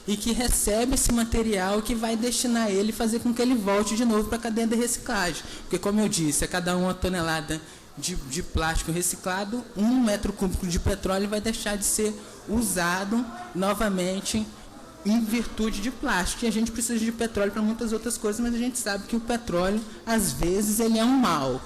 e que recebe esse material que vai destinar ele e fazer com que ele volte de novo para a cadeia de reciclagem. Porque, como eu disse, a cada 1 tonelada de plástico reciclado, 1 metro cúbico de petróleo vai deixar de ser usado novamente em virtude de plástico. E a gente precisa de petróleo para muitas outras coisas, mas a gente sabe que o petróleo, às vezes, ele é um mal.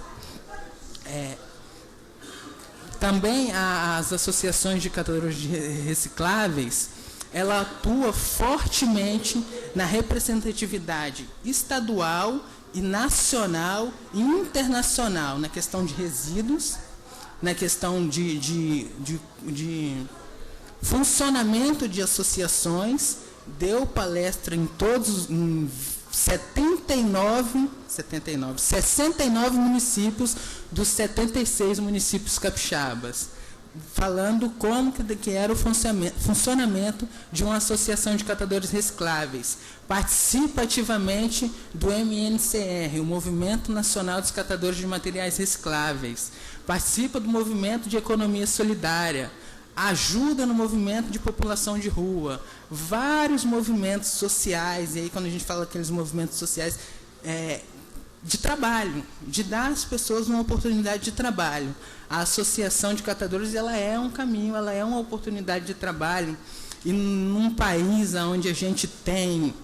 Também as associações de catadores de recicláveis, ela atua fortemente na representatividade estadual e nacional e internacional, na questão de resíduos, na questão de funcionamento de associações. Deu palestra em 69 municípios dos 76 municípios capixabas, falando como que era o funcionamento de uma associação de catadores recicláveis. Participa ativamente do MNCR, o Movimento Nacional dos Catadores de Materiais Recicláveis. Participa do movimento de economia solidária. Ajuda no movimento de população de rua. Vários movimentos sociais, e aí quando a gente fala aqueles movimentos sociais, de trabalho, de dar às pessoas uma oportunidade de trabalho. A Associação de Catadores, ela é um caminho, ela é uma oportunidade de trabalho. E num país onde a gente tem,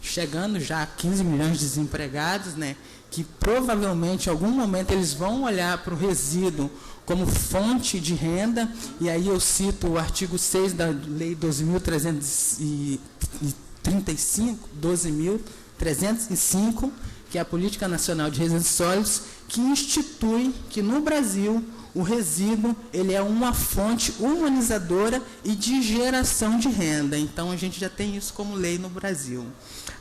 chegando já a 15 milhões de desempregados, né, que provavelmente em algum momento eles vão olhar para o resíduo como fonte de renda, e aí eu cito o artigo 6 da Lei 12.305, que é a Política Nacional de Resíduos Sólidos, que institui que no Brasil o resíduo ele é uma fonte humanizadora e de geração de renda. Então a gente já tem isso como lei no Brasil.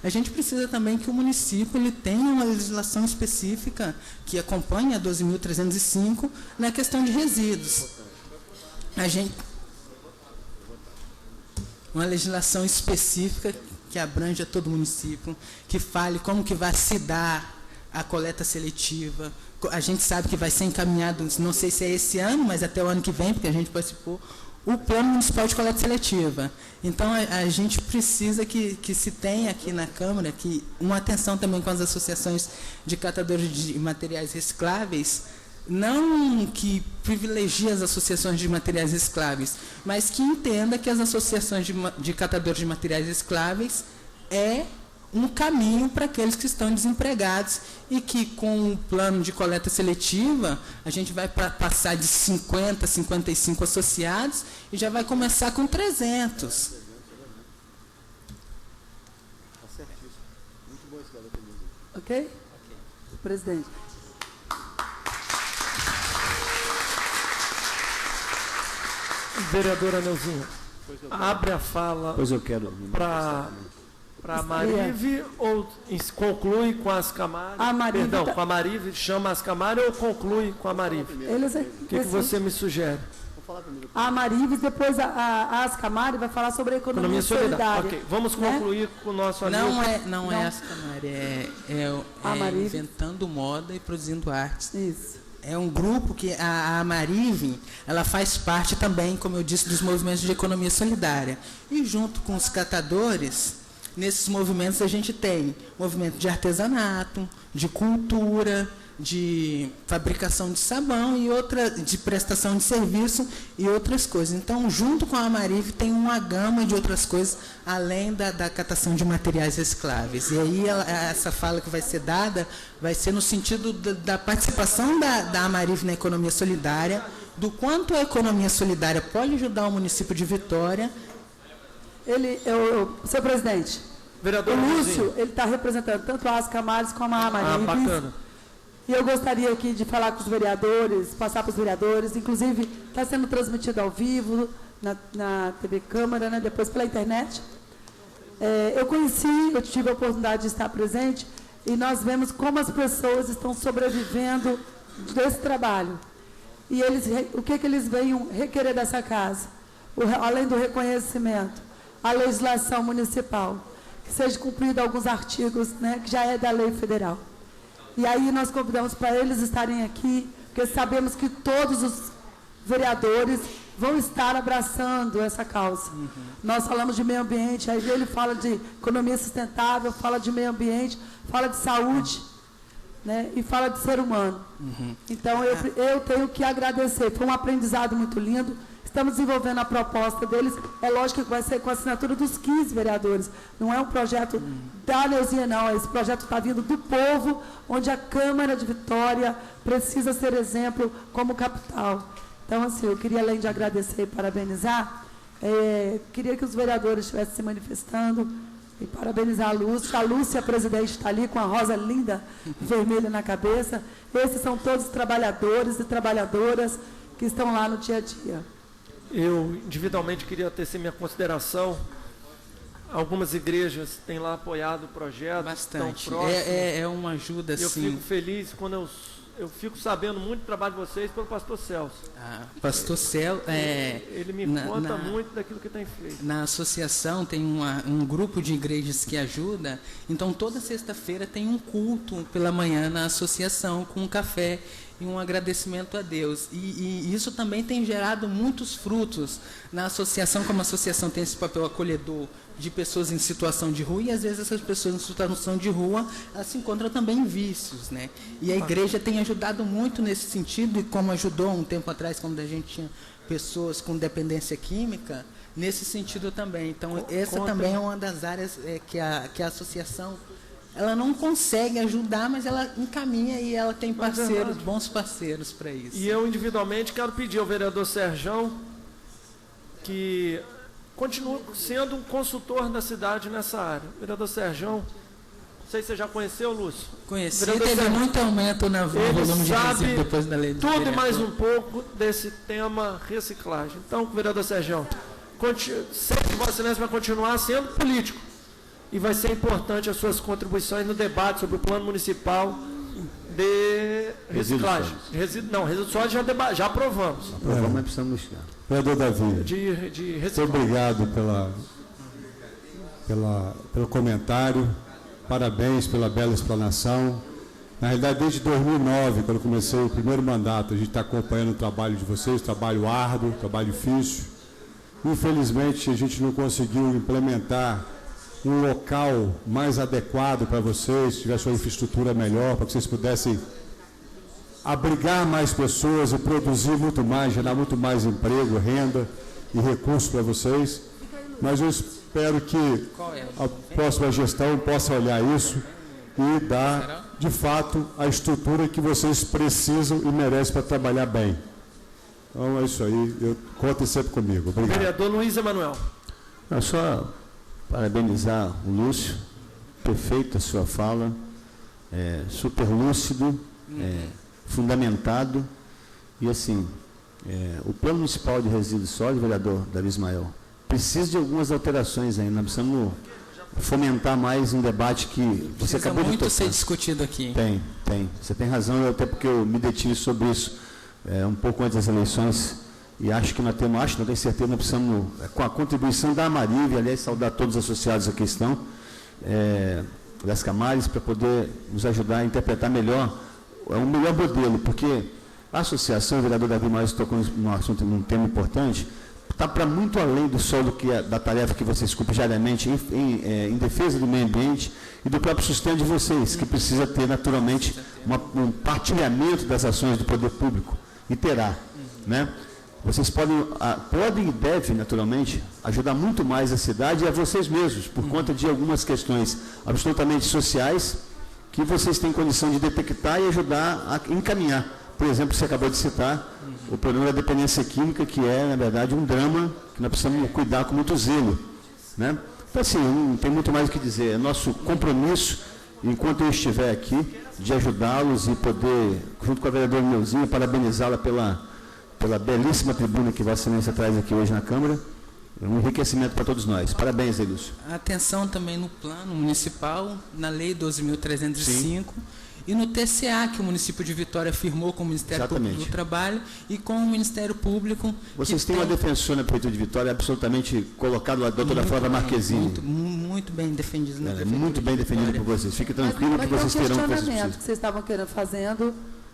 A gente precisa também que o município ele tenha uma legislação específica que acompanhe a 12.305 na questão de resíduos. Uma legislação específica que abranja todo o município, que fale como que vai se dar a coleta seletiva. A gente sabe que vai ser encaminhado, não sei se é esse ano, mas até o ano que vem, porque a gente participou, o Plano Municipal de Coleta Seletiva. Então, a gente precisa que se tenha aqui na Câmara uma atenção também com as associações de catadores de materiais recicláveis, não que privilegie as associações de materiais recicláveis, mas que entenda que as associações de catadores de materiais recicláveis é um caminho para aqueles que estão desempregados e que com o plano de coleta seletiva a gente vai passar de 50 a 55 associados e já vai começar com 300. Ok? Presidente. Vereadora Neuzinha, abre a fala para a Marive ou conclui com as Ascamari? Perdão, com a Marive, chama a Ascamari ou conclui com a Marive? O que você me sugere? A Marive, depois a Ascamari vai falar sobre a economia solidária. Ok, vamos concluir com o nosso amigo. Não é a Ascamari, é Inventando Moda e Produzindo Artes. Isso. É um grupo que a Amarive, ela faz parte também, como eu disse, dos movimentos de economia solidária. E junto com os catadores, nesses movimentos a gente tem movimento de artesanato, de cultura, de fabricação de sabão e de prestação de serviço e outras coisas. Então, junto com a Amarive, tem uma gama de outras coisas, além da catação de materiais recicláveis. E aí, essa fala que vai ser dada, vai ser no sentido da participação da Amarive na economia solidária, do quanto a economia solidária pode ajudar o município de Vitória. Senhor presidente, Vereador o Luizinho. Lúcio, ele está representando tanto a Ascamares como a Amarive. Bacana. E eu gostaria aqui de falar com os vereadores, passar para os vereadores, inclusive está sendo transmitido ao vivo na TV Câmara, né, depois pela internet. Eu tive a oportunidade de estar presente e nós vemos como as pessoas estão sobrevivendo desse trabalho. E o que eles vêm requerer dessa casa? Além do reconhecimento, a legislação municipal, que seja cumprido alguns artigos, né, que já é da lei federal. E aí nós convidamos para eles estarem aqui, porque sabemos que todos os vereadores vão estar abraçando essa causa. Uhum. Nós falamos de meio ambiente, aí ele fala de economia sustentável, fala de meio ambiente, fala de saúde, né, e fala de ser humano. Uhum. Então, eu tenho que agradecer. Foi um aprendizado muito lindo. Estamos desenvolvendo a proposta deles. É lógico que vai ser com a assinatura dos 15 vereadores. Não é um projeto da Neuzinha, não. Esse projeto está vindo do povo, onde a Câmara de Vitória precisa ser exemplo como capital. Então, assim, eu queria, além de agradecer e parabenizar, queria que os vereadores estivessem se manifestando e parabenizar a Lúcia. A Lúcia, a presidente, está ali com a rosa linda, vermelha na cabeça. Esses são todos os trabalhadores e trabalhadoras que estão lá no dia a dia. Eu, individualmente, queria tecer minha consideração. Algumas igrejas têm lá apoiado o projeto. Bastante. Estão próximos. É uma ajuda, sim. Eu fico feliz quando eu fico sabendo muito do trabalho de vocês pelo pastor Celso. Pastor Celso... ele me conta muito daquilo que tem feito. Na associação tem um grupo de igrejas que ajuda. Então, toda sexta-feira tem um culto pela manhã na associação, com um café e um agradecimento a Deus. E isso também tem gerado muitos frutos na associação, como a associação tem esse papel acolhedor de pessoas em situação de rua, e às vezes essas pessoas em situação de rua, elas se encontram também em vícios, né? E a igreja tem ajudado muito nesse sentido, e como ajudou um tempo atrás, quando a gente tinha pessoas com dependência química, nesse sentido também. Então, essa também é uma das áreas que a associação, ela não consegue ajudar, mas ela encaminha e ela tem parceiros, bons parceiros para isso. E eu, individualmente, quero pedir ao vereador Serjão que continue sendo um consultor da cidade nessa área. Vereador Serjão, não sei se você já conheceu, Lúcio. Conheci, teve muito aumento no volume de resíduo depois da lei do tudo vereador. e mais um pouco desse tema reciclagem. Então, vereador Serjão, sempre Vossa Excelência vai continuar sendo político. E vai ser importante as suas contribuições no debate sobre o plano municipal de reciclagem. Resíduo sólido já aprovamos. Aprovamos, mas precisamos buscar. Vereador Davi, De muito reciclagem. obrigado pelo comentário, parabéns pela bela explanação. Na realidade, desde 2009, quando eu comecei o primeiro mandato, a gente está acompanhando o trabalho de vocês, trabalho árduo, trabalho difícil. Infelizmente, a gente não conseguiu implementar um local mais adequado para vocês, se tivesse uma infraestrutura melhor, para que vocês pudessem abrigar mais pessoas e produzir muito mais, gerar muito mais emprego, renda e recursos para vocês. Mas eu espero que a próxima gestão possa olhar isso e dar, de fato, a estrutura que vocês precisam e merecem para trabalhar bem. Então é isso aí, contem sempre comigo. Obrigado. Vereador Luiz Emanuel. É só parabenizar o Lúcio, perfeita a sua fala, super lúcido, fundamentado, e assim, o plano municipal de resíduos sólidos, vereador Davi Ismael, precisa de algumas alterações ainda, nós precisamos fomentar mais um debate que você acabou de tocar. Muito ser discutido aqui. Tem, você tem razão, até porque eu me detive sobre isso um pouco antes das eleições. E acho que não tenho certeza, nós precisamos, com a contribuição da Amarive, aliás, saudar todos os associados à questão, das Camares, para poder nos ajudar a interpretar melhor, um melhor modelo, porque A associação, o vereador Davi Maes tocou num assunto, num tema importante, está para muito além do só da tarefa que vocês cumprem diariamente em defesa do meio ambiente e do próprio sustento de vocês, que precisa ter naturalmente um partilhamento das ações do poder público, e terá, né? Vocês podem e devem, naturalmente, ajudar muito mais a cidade e a vocês mesmos, por conta de algumas questões absolutamente sociais que vocês têm condição de detectar e ajudar a encaminhar. Por exemplo, você acabou de citar o problema da dependência química, que é, na verdade, um drama que nós precisamos cuidar com muito zelo, né? Então, assim, não tem muito mais o que dizer. É nosso compromisso, enquanto eu estiver aqui, de ajudá-los e poder, junto com a vereadora Neuzinha, parabenizá-la pela belíssima tribuna que Vossa Excelência traz aqui hoje na Câmara. É um enriquecimento para todos nós. Parabéns, Elício. Atenção também no plano municipal, na Lei 12.305, e no TCA, que o município de Vitória firmou com o Ministério Público do Trabalho e com o Ministério Público. Vocês têm uma defensora na Prefeitura de Vitória absolutamente colocada, a doutora Flávia Marquezine. Muito bem defendida na Prefeitura. Muito bem defendida por vocês. Fique tranquilo que vocês terão o que vocês precisam. Que vocês estavam fazendo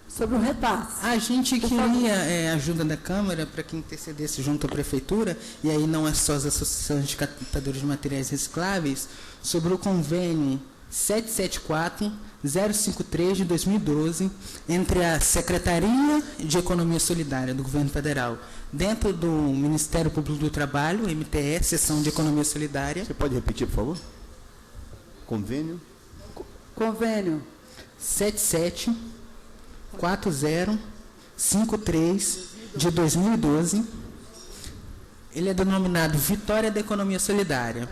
sobre o repasse. A gente queria ajuda da Câmara para que intercedesse junto à Prefeitura, e aí não é só as associações de catadores de materiais recicláveis, sobre o convênio 774-053 de 2012, entre a Secretaria de Economia Solidária do Governo Federal, dentro do Ministério Público do Trabalho, MTE, Seção de Economia Solidária. Você pode repetir, por favor? Convênio 774053 de 2012. Ele é denominado Vitória da Economia Solidária.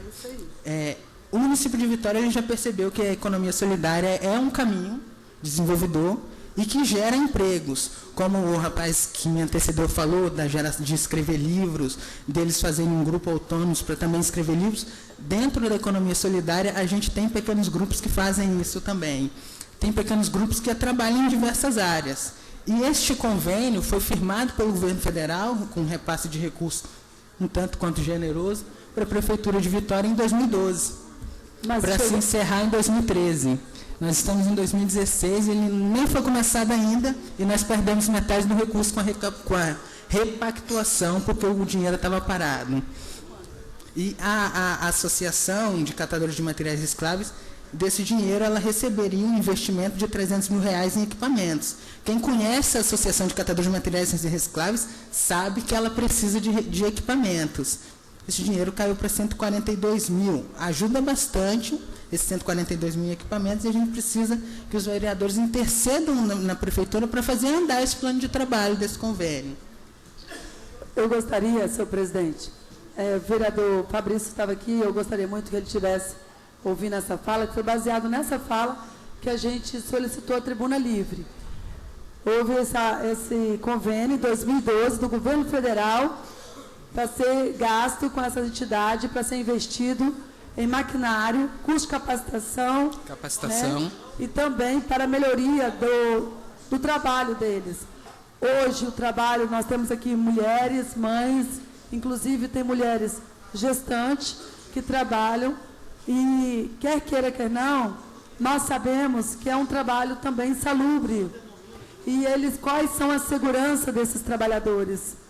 O município de Vitória ele já percebeu que a economia solidária é um caminho desenvolvedor e que gera empregos, como o rapaz que me antecedeu falou, de escrever livros, deles fazerem um grupo autônomo para também escrever livros. Dentro da economia solidária, a gente tem pequenos grupos que fazem isso também. Tem pequenos grupos que trabalham em diversas áreas. E este convênio foi firmado pelo governo federal, com um repasse de recursos um tanto quanto generoso, para a Prefeitura de Vitória em 2012. Para se encerrar em 2013. Nós estamos em 2016, ele nem foi começado ainda, e nós perdemos metade do recurso com a repactuação, porque o dinheiro estava parado. E a Associação de Catadores de Materiais Recicláveis, desse dinheiro, ela receberia um investimento de R$300 mil em equipamentos. Quem conhece a Associação de Catadores de Materiais Recicláveis sabe que ela precisa de equipamentos. Esse dinheiro caiu para 142 mil. Ajuda bastante esses 142 mil equipamentos, e a gente precisa que os vereadores intercedam na Prefeitura para fazer andar esse plano de trabalho desse convênio. Eu gostaria, senhor presidente, o vereador Fabrício estava aqui, eu gostaria muito que ele tivesse ouvindo essa fala, que foi baseado nessa fala que a gente solicitou a tribuna livre. Houve esse convênio em 2012 do governo federal para ser gasto com essa entidade, para ser investido em maquinário, custo de capacitação. Né? E também para a melhoria do trabalho deles. Hoje, o trabalho, nós temos aqui mulheres, mães, inclusive tem mulheres gestantes que trabalham, e quer queira, quer não, nós sabemos que é um trabalho também insalubre. E quais são a segurança desses trabalhadores?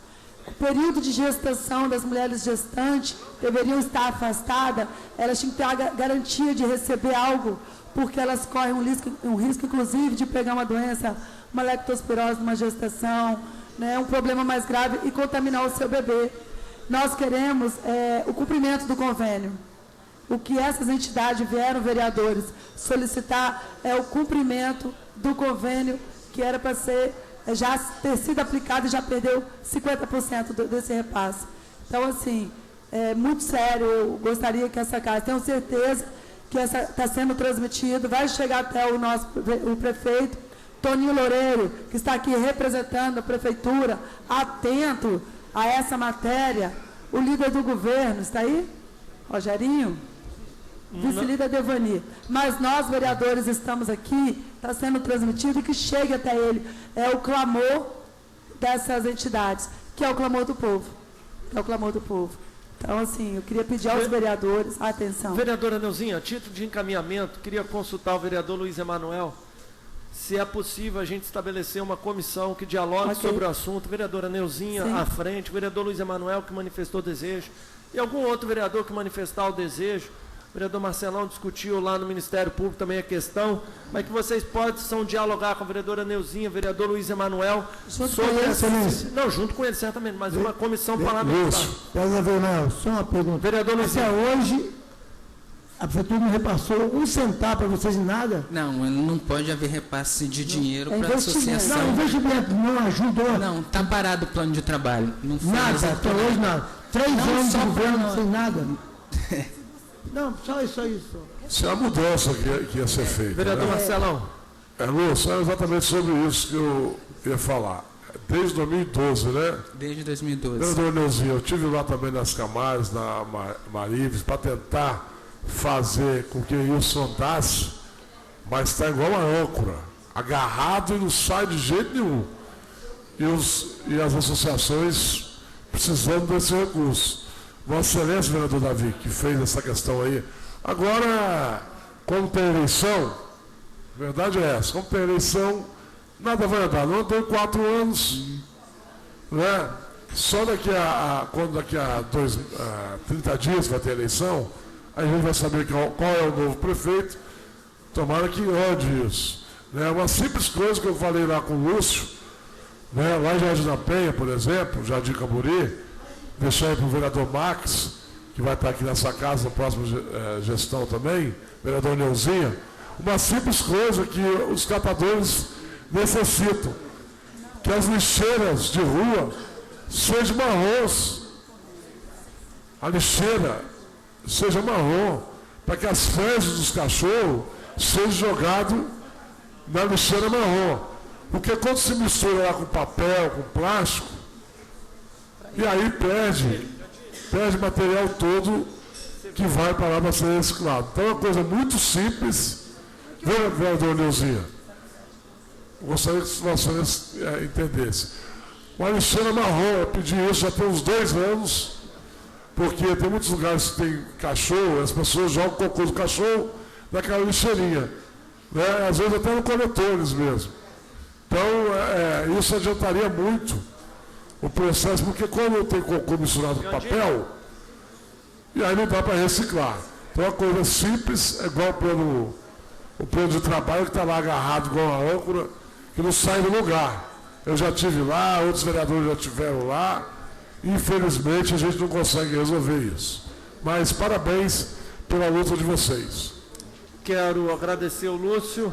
O período de gestação das mulheres gestantes deveriam estar afastadas, elas tinham que ter a garantia de receber algo, porque elas correm um risco inclusive, de pegar uma doença, uma leptospirose numa gestação, né, um problema mais grave, e contaminar o seu bebê. Nós queremos o cumprimento do convênio. O que essas entidades vieram, vereadores, solicitar é o cumprimento do convênio, que era para já ter sido aplicado e já perdeu 50% desse repasse. Então, assim, é muito sério, eu gostaria que essa casa, tenho certeza que está sendo transmitido, vai chegar até o prefeito, Toninho Loureiro, que está aqui representando a prefeitura, atento a essa matéria, o líder do governo, está aí? Rogerinho? Vice-líder Devani. Mas nós, vereadores, estamos aqui, está sendo transmitido, e que chegue até ele. É o clamor dessas entidades, que é o clamor do povo. É o clamor do povo. Então, assim, eu queria pedir aos vereadores a atenção. Vereadora Neuzinha, a título de encaminhamento, queria consultar o vereador Luiz Emanuel. se é possível a gente estabelecer uma comissão que dialogue sobre o assunto. Vereadora Neuzinha à frente, vereador Luiz Emanuel que manifestou desejo, e algum outro vereador que manifestar o desejo. O vereador Marcelão discutiu lá no Ministério Público também a questão, mas que vocês possam dialogar com a vereadora Neuzinha, vereador Luiz Emanuel, sobre essa... Não, junto com ele, certamente, mas uma comissão parlamentar. Vereador, só uma pergunta. Vereador Luiz, até hoje, a prefeitura não repassou um centavo para vocês em nada? Não, não pode haver repasse de dinheiro para a associação. Não, investimento não ajudou. Não, está parado o plano de trabalho. Não foi nada, até hoje nada. 3 anos de governo sem nada. Não, só isso. Isso é a mudança que ia ser feita. Vereador Marcelão. Lúcio, é exatamente sobre isso que eu ia falar. Desde 2012, né? Desde 2012. Vereador Neuzinho, eu estive lá também nas Camares, na Marives, para tentar fazer com que isso andasse, mas está igual uma âncora, agarrado e não sai de jeito nenhum. E as associações precisando desse recurso. Vossa Excelência, vereador Davi, que fez essa questão aí. Agora, como tem eleição, a verdade é essa, como tem eleição, nada vai andar. Não tem 4 anos, né? Só quando daqui a 30 dias vai ter eleição, a gente vai saber qual é o novo prefeito. Tomara que ande isso. Né? Uma simples coisa que eu falei lá com o Lúcio, né? Lá em Jardim da Penha, por exemplo, Jardim Camburi, deixar aí para o vereador Max, que vai estar aqui nessa casa na próxima gestão também, vereador Neuzinha, uma simples coisa que os catadores necessitam, que as lixeiras de rua sejam marrons, a lixeira seja marrom, para que as fezes dos cachorros sejam jogadas na lixeira marrom, porque quando se mistura lá com papel, com plástico, e aí perde material todo que vai para lá para ser reciclado. Então é uma coisa muito simples, vereador Neuzinha. Gostaria que vocês entendessem. Uma lixeira marrom, eu pedi isso já tem uns 2 anos, porque tem muitos lugares que tem cachorro, as pessoas jogam o cocô do cachorro naquela lixeirinha, né? Às vezes até no coletores mesmo. Então isso adiantaria muito o processo, porque quando tem cocô misturado com papel, e aí não dá para reciclar. Então é uma coisa simples, é igual o plano de trabalho que está lá agarrado igual uma âncora, que não sai do lugar. Eu já estive lá, outros vereadores já estiveram lá, e infelizmente a gente não consegue resolver isso. Mas parabéns pela luta de vocês. Quero agradecer o Lúcio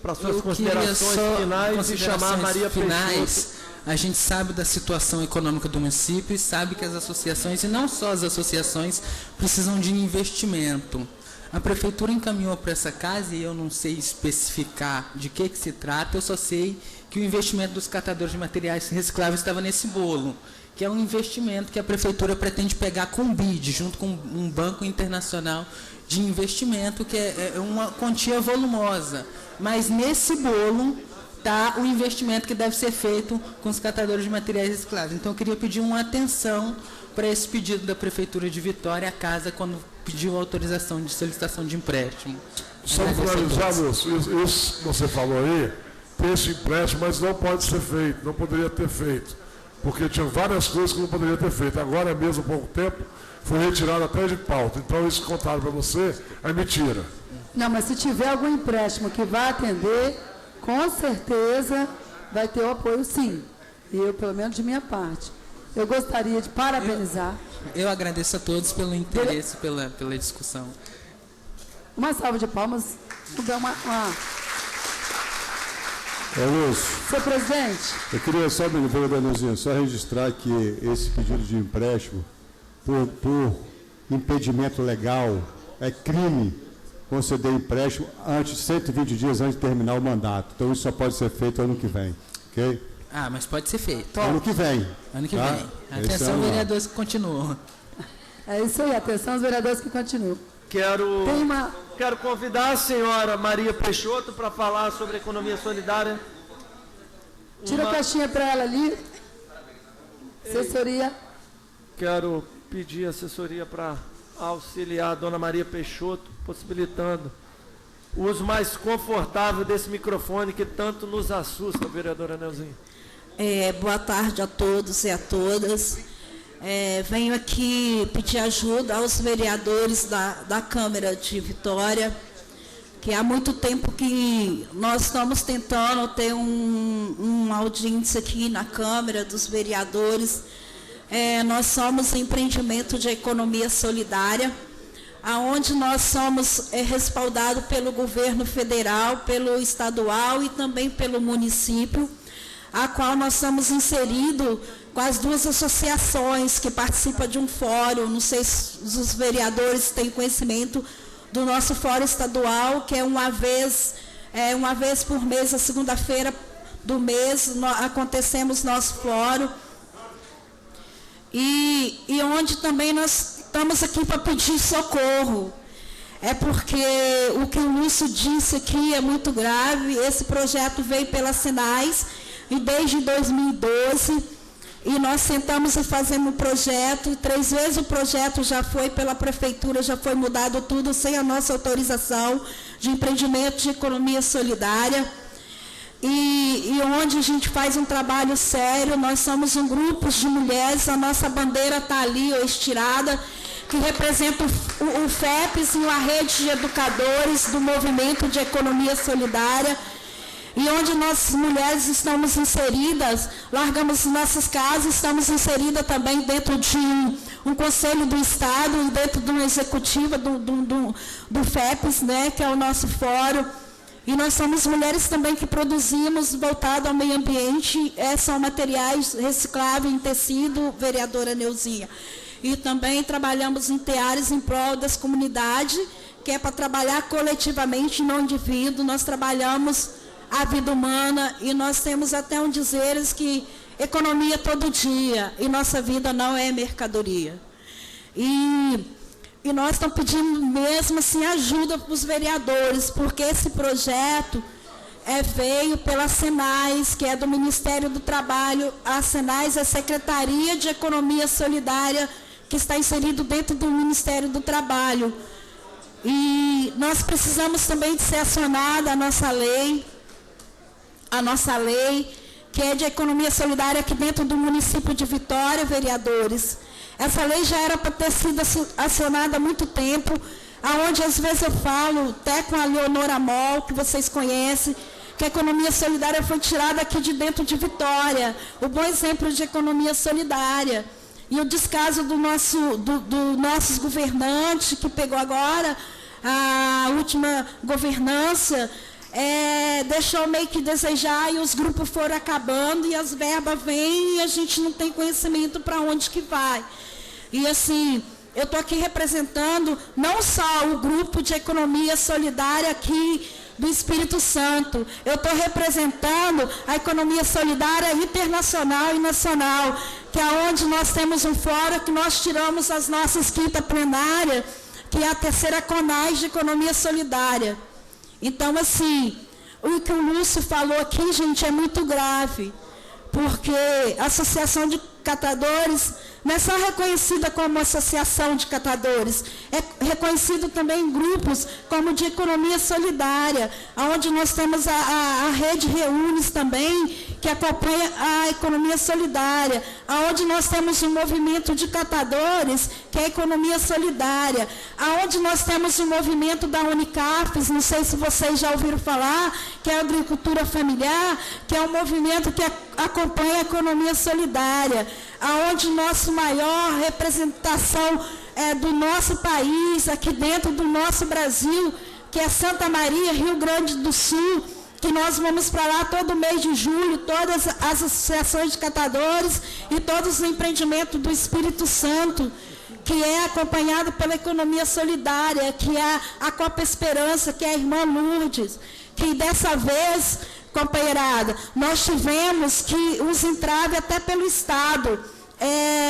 para suas considerações finais e chamar a Maria Peixoto. A gente sabe da situação econômica do município e sabe que as associações, e não só as associações, precisam de investimento. A prefeitura encaminhou para essa casa, e eu não sei especificar de que se trata, eu só sei que o investimento dos catadores de materiais recicláveis estava nesse bolo, que é um investimento que a prefeitura pretende pegar com o BID, junto com um banco internacional de investimento, que é uma quantia volumosa. Mas nesse bolo está o investimento que deve ser feito com os catadores de materiais recicláveis. Então, eu queria pedir uma atenção para esse pedido da Prefeitura de Vitória, a casa, quando pediu autorização de solicitação de empréstimo. Só para finalizar, isso que você falou aí, tem esse empréstimo, mas não pode ser feito, não poderia ter feito, porque tinha várias coisas que não poderia ter feito. Agora mesmo, há pouco tempo, foi retirado até de pauta. Então, isso que contaram para você é mentira. Não, mas se tiver algum empréstimo que vai atender, com certeza vai ter o apoio, sim. E eu, pelo menos de minha parte. Eu gostaria de parabenizar. Eu agradeço a todos pelo interesse, pela discussão. Uma salva de palmas. Lúcio. Senhor presidente. Eu queria só, vereador Neuzinho, só registrar que esse pedido de empréstimo, por impedimento legal, é crime conceder empréstimo antes, 120 dias antes de terminar o mandato. Então isso só pode ser feito ano que vem, ok? Mas pode ser feito. Ano que vem. Ano que vem. Atenção, vereadores que continuam. É isso aí, atenção aos vereadores que continuam. Quero convidar a senhora Maria Peixoto para falar sobre economia solidária. Tira a caixinha para ela ali. Assessoria. Quero pedir assessoria para auxiliar a dona Maria Peixoto, possibilitando o uso mais confortável desse microfone que tanto nos assusta, vereadora Neuzinha. Boa tarde a todos e a todas. Venho aqui pedir ajuda aos vereadores da Câmara de Vitória, que há muito tempo que nós estamos tentando ter uma audiência aqui na Câmara dos Vereadores. Nós somos empreendimento de economia solidária, aonde nós somos respaldados pelo governo federal, pelo estadual e também pelo município, a qual nós estamos inseridos com as duas associações que participam de um fórum. Não sei se os vereadores têm conhecimento do nosso fórum estadual, que é uma vez por mês, a segunda-feira do mês, acontecemos nosso fórum. E onde também nós estamos aqui para pedir socorro. Porque o que o Lúcio disse aqui é muito grave. Esse projeto veio pela Sinais e desde 2012, e nós sentamos e fazemos um projeto, 3 vezes o projeto já foi pela prefeitura, já foi mudado tudo sem a nossa autorização de empreendimento de economia solidária. E onde a gente faz um trabalho sério, nós somos um grupo de mulheres, a nossa bandeira está ali, estirada, que representa o FEPES e a rede de educadores do movimento de economia solidária, e onde nós mulheres estamos inseridas, largamos nossas casas, estamos inseridas também dentro de um conselho do Estado, dentro de uma executiva do FEPES, né, que é o nosso fórum. E nós somos mulheres também que produzimos voltado ao meio ambiente, são materiais recicláveis em tecido, vereadora Neuzinha. E também trabalhamos em teares em prol das comunidades, que é para trabalhar coletivamente, não indivíduo. Nós trabalhamos a vida humana e nós temos até um dizeres que economia todo dia e nossa vida não é mercadoria. E nós estamos pedindo mesmo assim, ajuda para os vereadores, porque esse projeto veio pela Sinais, que é do Ministério do Trabalho. A Sinais é a Secretaria de Economia Solidária, que está inserido dentro do Ministério do Trabalho. E nós precisamos também de ser acionada a nossa lei, que é de economia solidária aqui dentro do município de Vitória, vereadores. Essa lei já era para ter sido acionada há muito tempo, aonde às vezes eu falo, até com a Leonora Moll, que vocês conhecem, que a economia solidária foi tirada aqui de dentro de Vitória, o bom exemplo de economia solidária. E o descaso do nossos governantes, que pegou agora a última governança, deixou meio que desejar, e os grupos foram acabando, e as verbas vêm, e a gente não tem conhecimento para onde que vai. E assim, eu estou aqui representando não só o grupo de economia solidária aqui do Espírito Santo, eu estou representando a economia solidária internacional e nacional, que é onde nós temos um fórum que nós tiramos as nossas quinta plenária, que é a terceira CONAS de economia solidária. Então, assim, o que o Lúcio falou aqui, gente, é muito grave, porque a Associação de Catadores não é só reconhecida como associação de catadores, é reconhecido também em grupos como de economia solidária, onde nós temos a rede Reúnes também, que acompanha a economia solidária, onde nós temos um movimento de catadores, que é a economia solidária, onde nós temos um movimento da Unicafes, não sei se vocês já ouviram falar, que é a agricultura familiar, que é um movimento que acompanha a economia solidária, onde nossa maior representação do nosso país, aqui dentro do nosso Brasil, que é Santa Maria, Rio Grande do Sul, que nós vamos para lá todo mês de julho, todas as associações de catadores e todos os empreendimentos do Espírito Santo, que é acompanhado pela economia solidária, que é a Copa Esperança, que é a irmã Lourdes, que dessa vez, companheirada, nós tivemos que os entraves até pelo Estado.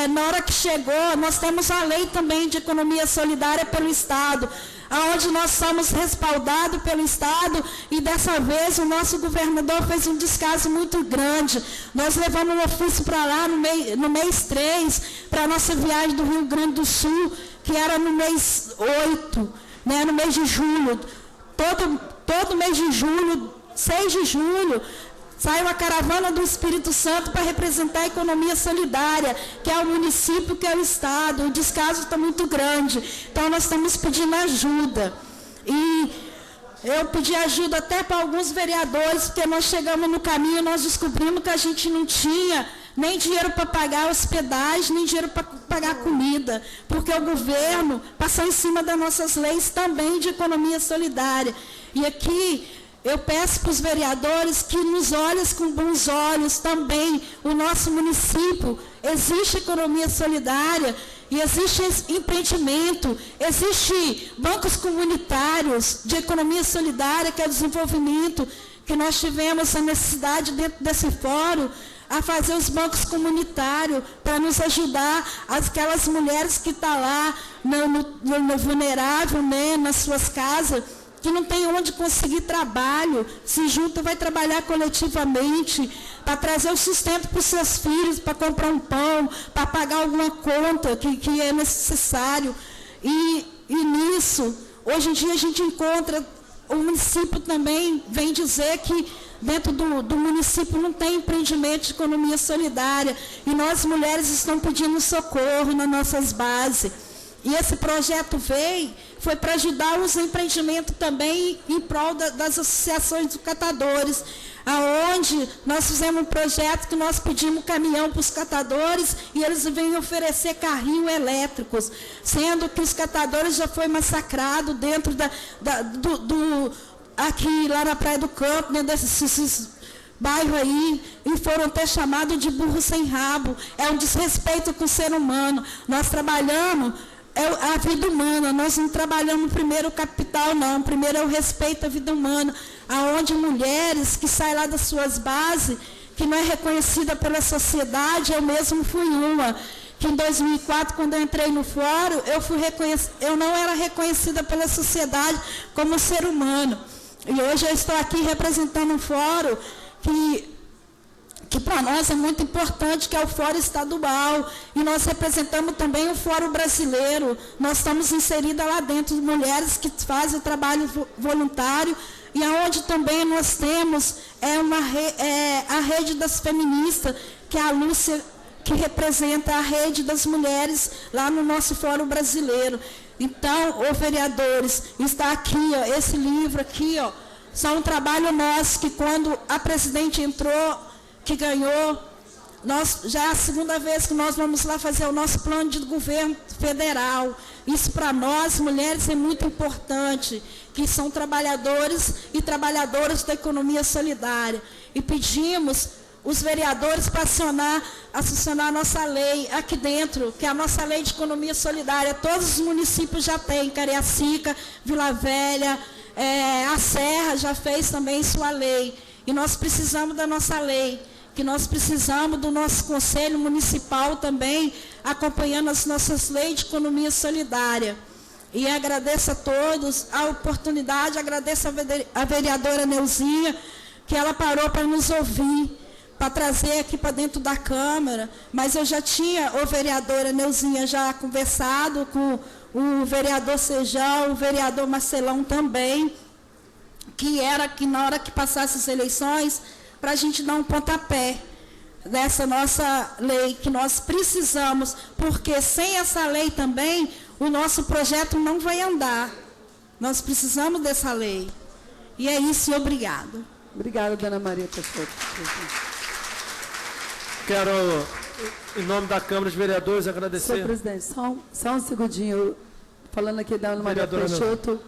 Na hora que chegou, nós temos a lei também de economia solidária pelo Estado, onde nós somos respaldados pelo Estado, e dessa vez o nosso governador fez um descaso muito grande. Nós levamos um ofício para lá no mês 3, para a nossa viagem do Rio Grande do Sul, que era no mês 8, né, no mês de julho. todo mês de julho, 6 de julho, sai uma caravana do Espírito Santo para representar a economia solidária, que é o município, que é o Estado. O descaso está muito grande. Então, nós estamos pedindo ajuda. E eu pedi ajuda até para alguns vereadores, porque nós chegamos no caminho, nós descobrimos que a gente não tinha nem dinheiro para pagar hospedagem, nem dinheiro para pagar comida, porque o governo passou em cima das nossas leis também de economia solidária. E aqui eu peço para os vereadores que nos olhem com bons olhos também. O nosso município, existe economia solidária e existe empreendimento, existe bancos comunitários de economia solidária, que é desenvolvimento, que nós tivemos a necessidade dentro desse fórum, a fazer os bancos comunitários para nos ajudar aquelas mulheres que estão lá no vulnerável, né, nas suas casas, que não tem onde conseguir trabalho, se junta, vai trabalhar coletivamente, para trazer o sustento para os seus filhos, para comprar um pão, para pagar alguma conta que é necessário. E nisso, hoje em dia a gente encontra, o município também vem dizer que dentro do município não tem empreendimento de economia solidária, e nós mulheres estamos pedindo socorro nas nossas bases. E esse projeto foi para ajudar os empreendimentos também em prol das associações de catadores, aonde nós fizemos um projeto que nós pedimos caminhão para os catadores e eles vêm oferecer carrinhos elétricos, sendo que os catadores já foi massacrado dentro aqui lá na Praia do Campo, né, desses bairros aí, e foram até chamados de burro sem rabo. É um desrespeito com o ser humano. Nós trabalhamos a vida humana, nós não trabalhamos primeiro o capital, não. Primeiro é o respeito à vida humana, aonde mulheres que saem lá das suas bases, que não é reconhecida pela sociedade, eu mesmo fui uma, que em 2004, quando eu entrei no fórum, eu não era reconhecida pela sociedade como ser humano. E hoje eu estou aqui representando um fórum que para nós é muito importante, que é o Fórum Estadual, e nós representamos também o Fórum Brasileiro. Nós estamos inseridas lá dentro, mulheres que fazem trabalho voluntário, e aonde também nós temos a rede das feministas, que é a Lúcia, que representa a rede das mulheres lá no nosso Fórum Brasileiro. Então, vereadores, está aqui, esse livro aqui, são um trabalho nosso, que quando a presidente entrou, que ganhou, já é a segunda vez que nós vamos lá fazer o nosso plano de governo federal. Isso para nós, mulheres, é muito importante, que são trabalhadores e trabalhadoras da economia solidária. E pedimos os vereadores para acionar a nossa lei aqui dentro, que é a nossa lei de economia solidária. Todos os municípios já têm, Cariacica, Vila Velha, a Serra já fez também sua lei. E nós precisamos da nossa lei, que nós precisamos do nosso Conselho Municipal também, acompanhando as nossas leis de economia solidária. E agradeço a todos a oportunidade, agradeço a vereadora Neuzinha, que ela parou para nos ouvir, para trazer aqui para dentro da Câmara, mas eu já tinha, vereadora Neuzinha, já conversado com o vereador Sejão, o vereador Marcelão também, que era que na hora que passasse as eleições, para a gente dar um pontapé dessa nossa lei, que nós precisamos, porque sem essa lei também, o nosso projeto não vai andar. Nós precisamos dessa lei. E é isso, e obrigado. Obrigada, dona Maria Peixoto. Quero, em nome da Câmara de Vereadores, agradecer. Senhor presidente, só um segundinho, falando aqui da Ana Maria Peixoto,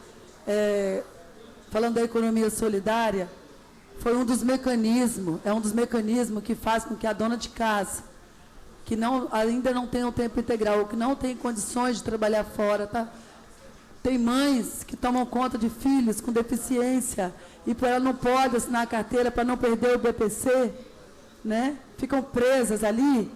falando da economia solidária, foi um dos mecanismos, que faz com que a dona de casa, que ainda não tem o tempo integral, que não tem condições de trabalhar fora, tá? Tem mães que tomam conta de filhos com deficiência e ela não pode assinar a carteira para não perder o BPC, né? Ficam presas ali.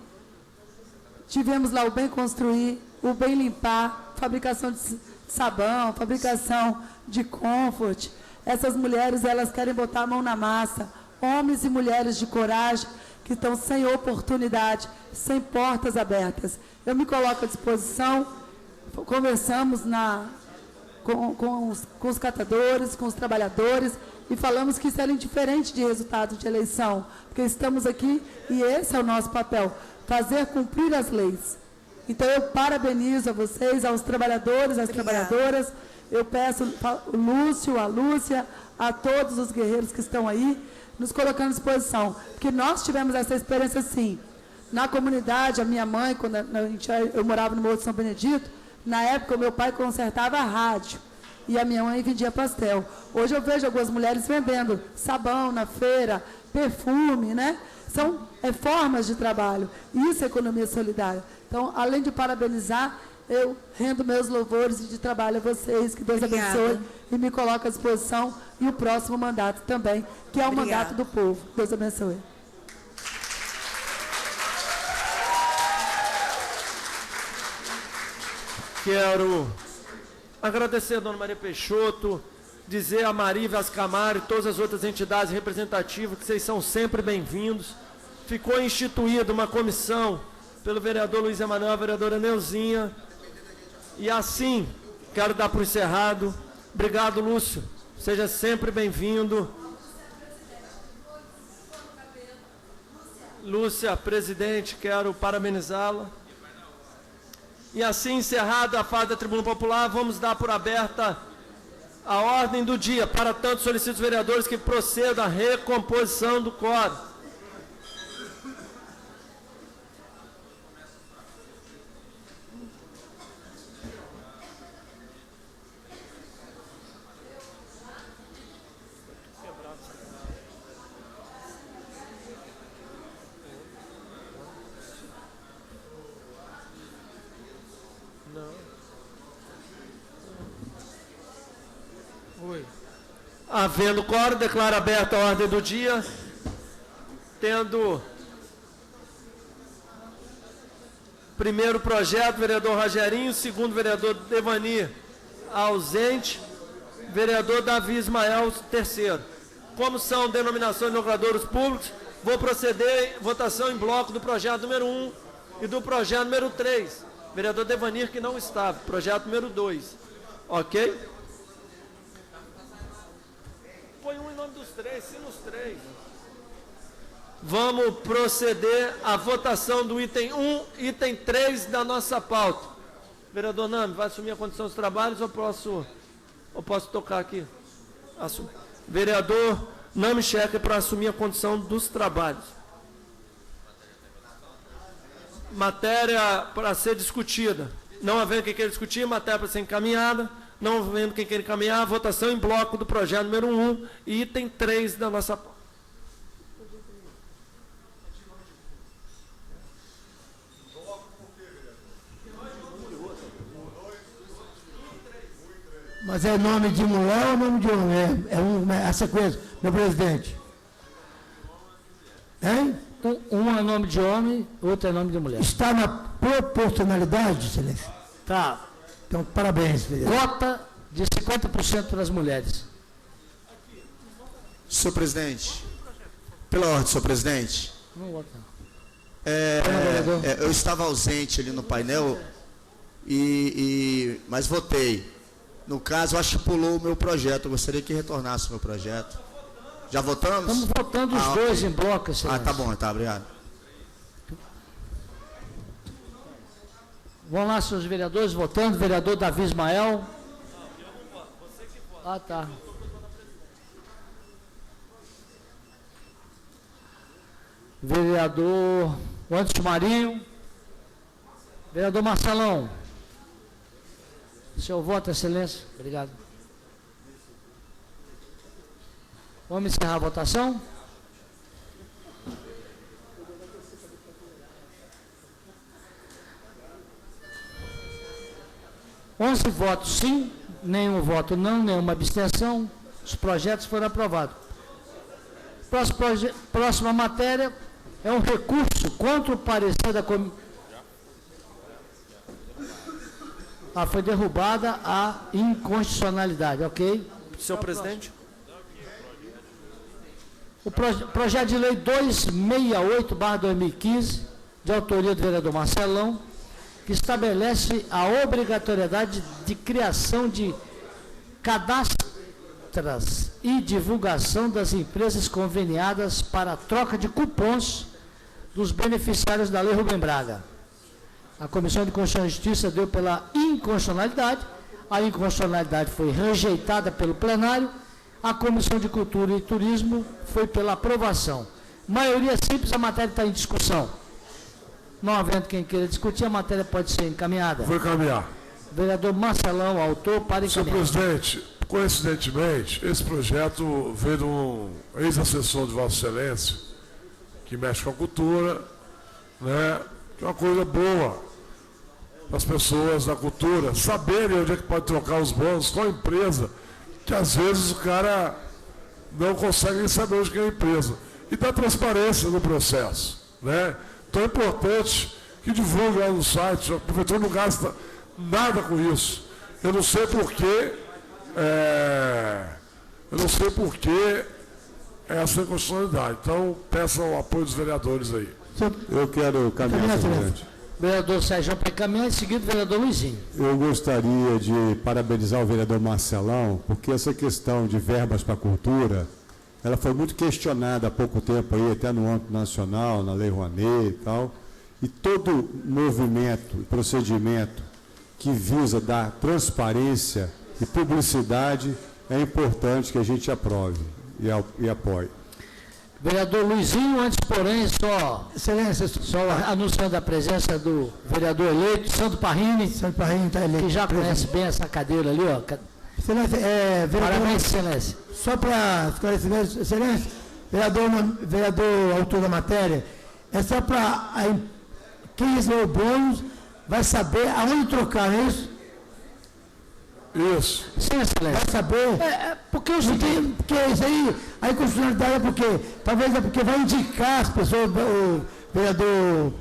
Tivemos lá o Bem Construir, o Bem Limpar, fabricação de sabão, fabricação de comfort. Essas mulheres, elas querem botar a mão na massa. Homens e mulheres de coragem, que estão sem oportunidade, sem portas abertas. Eu me coloco à disposição. Conversamos com os catadores, com os trabalhadores, e falamos que isso era indiferente de resultado de eleição, porque estamos aqui e esse é o nosso papel, fazer cumprir as leis. Então, eu parabenizo a vocês, aos trabalhadores, às trabalhadoras, eu peço o Lúcio, a Lúcia, a todos os guerreiros que estão aí, nos colocando à disposição, porque nós tivemos essa experiência, sim. Na comunidade, a minha mãe, quando eu morava no Morro de São Benedito, na época o meu pai consertava a rádio e a minha mãe vendia pastel. Hoje eu vejo algumas mulheres vendendo sabão na feira, perfume, né? São formas de trabalho. Isso é economia solidária. Então, além de parabenizar, eu rendo meus louvores e de trabalho a vocês, que Deus abençoe e me coloque à disposição, e o próximo mandato também, que é o mandato do povo. Deus abençoe. Quero agradecer a dona Maria Peixoto, dizer a Marília Ascamari e todas as outras entidades representativas que vocês são sempre bem-vindos. Ficou instituída uma comissão pelo vereador Luiz Emanuel, a vereadora Neuzinha. E assim, quero dar por encerrado. Obrigado, Lúcio. Seja sempre bem-vindo. Lúcia, presidente, quero parabenizá-la. E assim, encerrada a fase da Tribuna Popular, vamos dar por aberta a ordem do dia. Para tanto, solicito os vereadores que procedam à recomposição do quórum. Havendo quórum, declaro aberta a ordem do dia, tendo primeiro projeto, vereador Rogerinho, segundo, vereador Devani, ausente, vereador Davi Ismael, terceiro. Como são denominações de logradouros públicos, vou proceder votação em bloco do projeto número 1 e do projeto número 3. Vereador Devanir, que não estava, projeto número 2. Ok? Põe um em nome dos três, sim, nos três. Vamos proceder à votação do item 1, item 3 da nossa pauta. Vereador Nami, vai assumir a condição dos trabalhos ou posso tocar aqui? Vereador Nami Checa para assumir a condição dos trabalhos. Matéria para ser discutida. Não havendo quem queira discutir, matéria para ser encaminhada. Não havendo quem queira encaminhar, votação em bloco do projeto número 1 e item 3 da nossa pauta. Mas é nome de mulher ou nome de homem? É a sequência, meu presidente. Hein? Um é nome de homem, outro é nome de mulher. Está na proporcionalidade, excelência? Tá. Então, parabéns, vereador. Cota de 50% para as mulheres. Senhor presidente, pela ordem, senhor presidente. Não vota. Eu estava ausente ali no painel, mas votei. No caso, eu acho que pulou o meu projeto. Eu gostaria que retornasse o meu projeto. Já votamos? Estamos votando os dois em bloco, excelência. Tá bom, tá, obrigado. Vão lá, seus vereadores, votando. Vereador Davi Ismael. Ah, tá. Vereador Anderson Marinho. Vereador Marcelão. Seu voto, excelência. Obrigado. Vamos encerrar a votação. Onze votos sim, nenhum voto não, nenhuma abstenção. Os projetos foram aprovados. Próxima matéria é um recurso contra o parecer da comissão. Foi derrubada a inconstitucionalidade, ok? Senhor presidente. O projeto de lei 268/2015, de autoria do vereador Marcelão, que estabelece a obrigatoriedade de criação de cadastras e divulgação das empresas conveniadas para a troca de cupons dos beneficiários da Lei Rubem Braga. A Comissão de Constituição e Justiça deu pela inconstitucionalidade, a inconstitucionalidade foi rejeitada pelo plenário, a Comissão de Cultura e Turismo foi pela aprovação. Maioria simples, a matéria está em discussão. Não havendo quem queira discutir, a matéria pode ser encaminhada. Vou encaminhar. Vereador Marcelão, autor, para encaminhar. Senhor presidente, coincidentemente, esse projeto veio de um ex-assessor de Vossa Excelência, que mexe com a cultura, né? Que é uma coisa boa para as pessoas da cultura saberem onde é que pode trocar os bônus com a empresa, que às vezes o cara não consegue saber onde que é a empresa. E dá transparência no processo, né? Então é importante que divulgue lá no site, a prefeitura não gasta nada com isso. Eu não sei porquê, essa inconstitucionalidade. Então, peçam o apoio dos vereadores aí. Eu quero caminhar, presidente. Vereador Sérgio para encaminhar, em seguida, vereador Luizinho. Eu gostaria de parabenizar o vereador Marcelão, porque essa questão de verbas para a cultura, ela foi muito questionada há pouco tempo aí, até no âmbito nacional, na Lei Rouanet e tal. E todo movimento e procedimento que visa dar transparência e publicidade é importante que a gente aprove e apoie. Vereador Luizinho, antes, porém, Excelência, só anunciando a presença do vereador eleito, Sandro Parrini. Sandro Parrini está eleito. Que já conhece bem essa cadeira ali, ó. Excelência, parabéns, Excelência. Só para esclarecer, Excelência, vereador autor da matéria, é só para quem recebeu o bônus vai saber aonde trocar, não é isso? Isso. Sim, Excelência. Vai saber. Porque isso aí, a inconstitucionalidade é porque, talvez é porque vai indicar as pessoas, o vereador.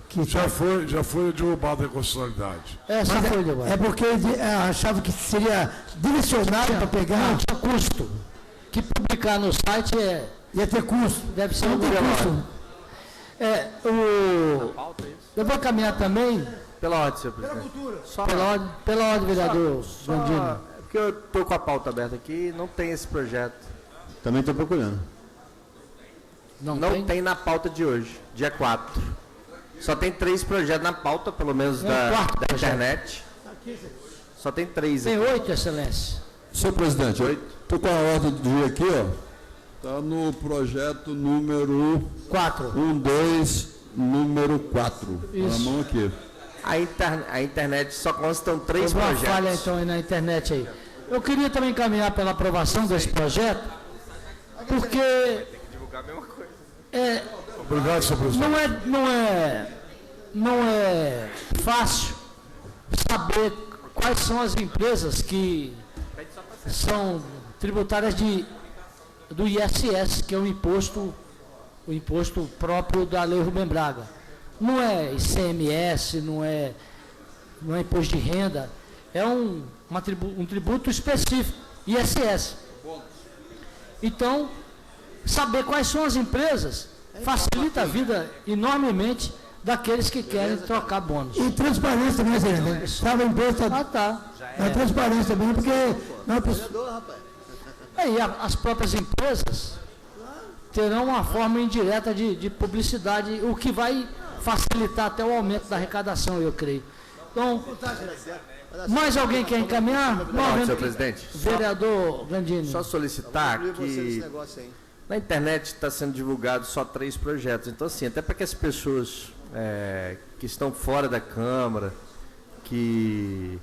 Que já foi derrubada a inconstitucionalidade. Já foi derrubada. É porque achava que seria direcionado para pegar. Não, tinha custo. Que publicar no site ia ter custo. Deve ser um custo. Eu vou caminhar também. Pela ordem, senhor presidente. Pela cultura. Só pela ordem, vereador Gandini. Porque eu estou com a pauta aberta aqui e não tem esse projeto. Também estou procurando. Não tem na pauta de hoje, dia 4. Só tem 3 projetos na pauta, pelo menos da internet. Só tem 3 aqui. Tem 8, Excelência. Senhor presidente, estou com a ordem do dia aqui, ó. Está no projeto número 4. número 4. Isso. Na mão aqui. A internet só constam 3 projetos. Uma falha então aí na internet aí. Eu queria também caminhar pela aprovação desse projeto, porque Tem que divulgar a mesma coisa. Obrigado, senhor presidente. Não é fácil saber quais são as empresas que são tributárias do ISS, que é o imposto próprio da Lei Rubem Braga. Não é ICMS, não é imposto de renda, é um tributo específico, ISS. Então, saber quais são as empresas facilita a vida enormemente daqueles que querem trocar bônus. E transparência também, Excelência. Sabe a empresa. É transparência também, porque não é possível. E as próprias empresas terão uma forma indireta de publicidade, o que vai facilitar até o aumento da arrecadação, eu creio. Então, mais alguém quer encaminhar? Não, senhor presidente. Vereador Gandini. Só solicitar que na internet está sendo divulgado só 3 projetos. Então, assim, até para que as pessoas que estão fora da Câmara, que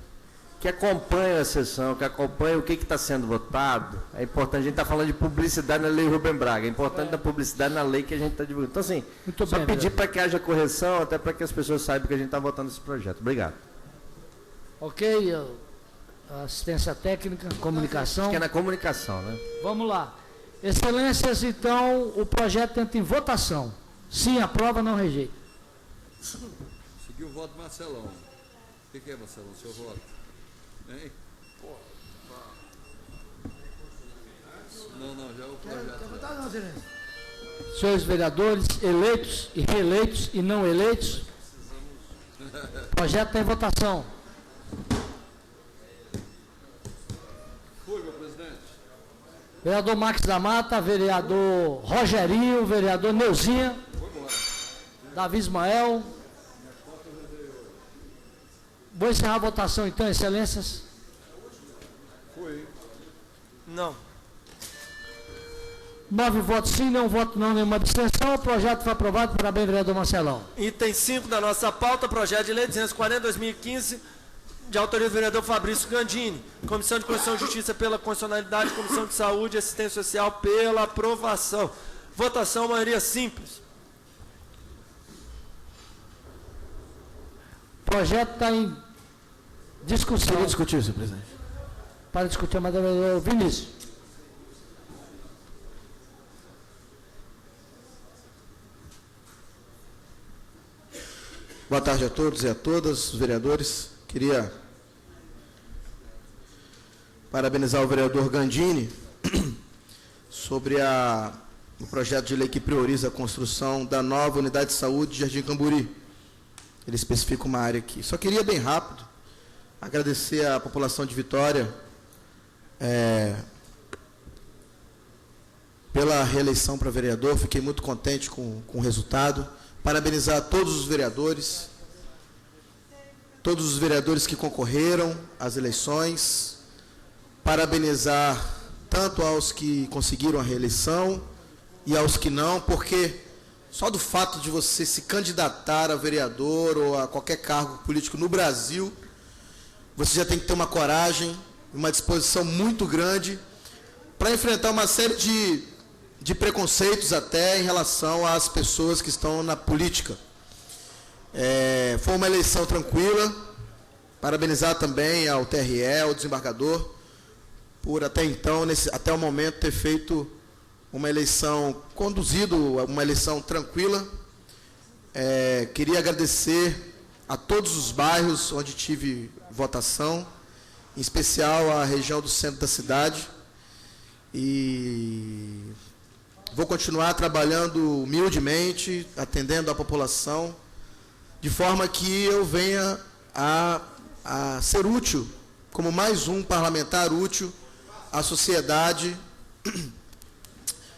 acompanham a sessão, que acompanham o que está sendo votado, é importante. A gente está falando de publicidade na Lei Rubem Braga, é importante a publicidade na lei que a gente está divulgando. Então, assim, só pedir para que haja correção, até para que as pessoas saibam que a gente está votando esse projeto. Obrigado. Ok, assistência técnica, comunicação. Acho que é na comunicação, né? Vamos lá. Excelências, então, o projeto entra em votação. Sim, aprova, não rejeita. Seguiu o voto do Marcelão. O que é, Marcelão, seu voto? Hein? Não, já é o projeto. Senhores vereadores, eleitos e reeleitos e não eleitos, o projeto está em votação. Vereador Max da Mata, vereador Rogerinho, vereador Neuzinha, Davi Ismael. Vou encerrar a votação então, excelências. Não. 9 votos sim, nenhum voto não, nenhuma abstenção. O projeto foi aprovado. Parabéns, vereador Marcelão. Item 5 da nossa pauta, projeto de lei 240/2015, de autoria do vereador Fabrício Gandini. Comissão de Constituição e Justiça pela constitucionalidade, Comissão de Saúde e Assistência Social pela aprovação. Votação, maioria simples. O projeto está em discussão. Queria discutir, senhor presidente. Para discutir, mas vereador Vinícius. Boa tarde a todos e a todas, os vereadores. Queria parabenizar o vereador Gandini sobre o projeto de lei que prioriza a construção da nova unidade de saúde de Jardim Camburi. Ele especifica uma área aqui. Só queria, bem rápido, agradecer à população de Vitória pela reeleição para vereador. Fiquei muito contente com o resultado. Parabenizar todos os vereadores que concorreram às eleições, parabenizar tanto aos que conseguiram a reeleição e aos que não, porque só do fato de você se candidatar a vereador ou a qualquer cargo político no Brasil, você já tem que ter uma coragem, uma disposição muito grande para enfrentar uma série de preconceitos até em relação às pessoas que estão na política. Foi uma eleição tranquila. Parabenizar também ao TRE, ao desembargador, por até então, até o momento, ter feito uma eleição, conduzido uma eleição tranquila. Queria agradecer a todos os bairros onde tive votação, em especial a região do centro da cidade. E vou continuar trabalhando humildemente, atendendo a população, de forma que eu venha a ser útil, como mais um parlamentar útil à sociedade,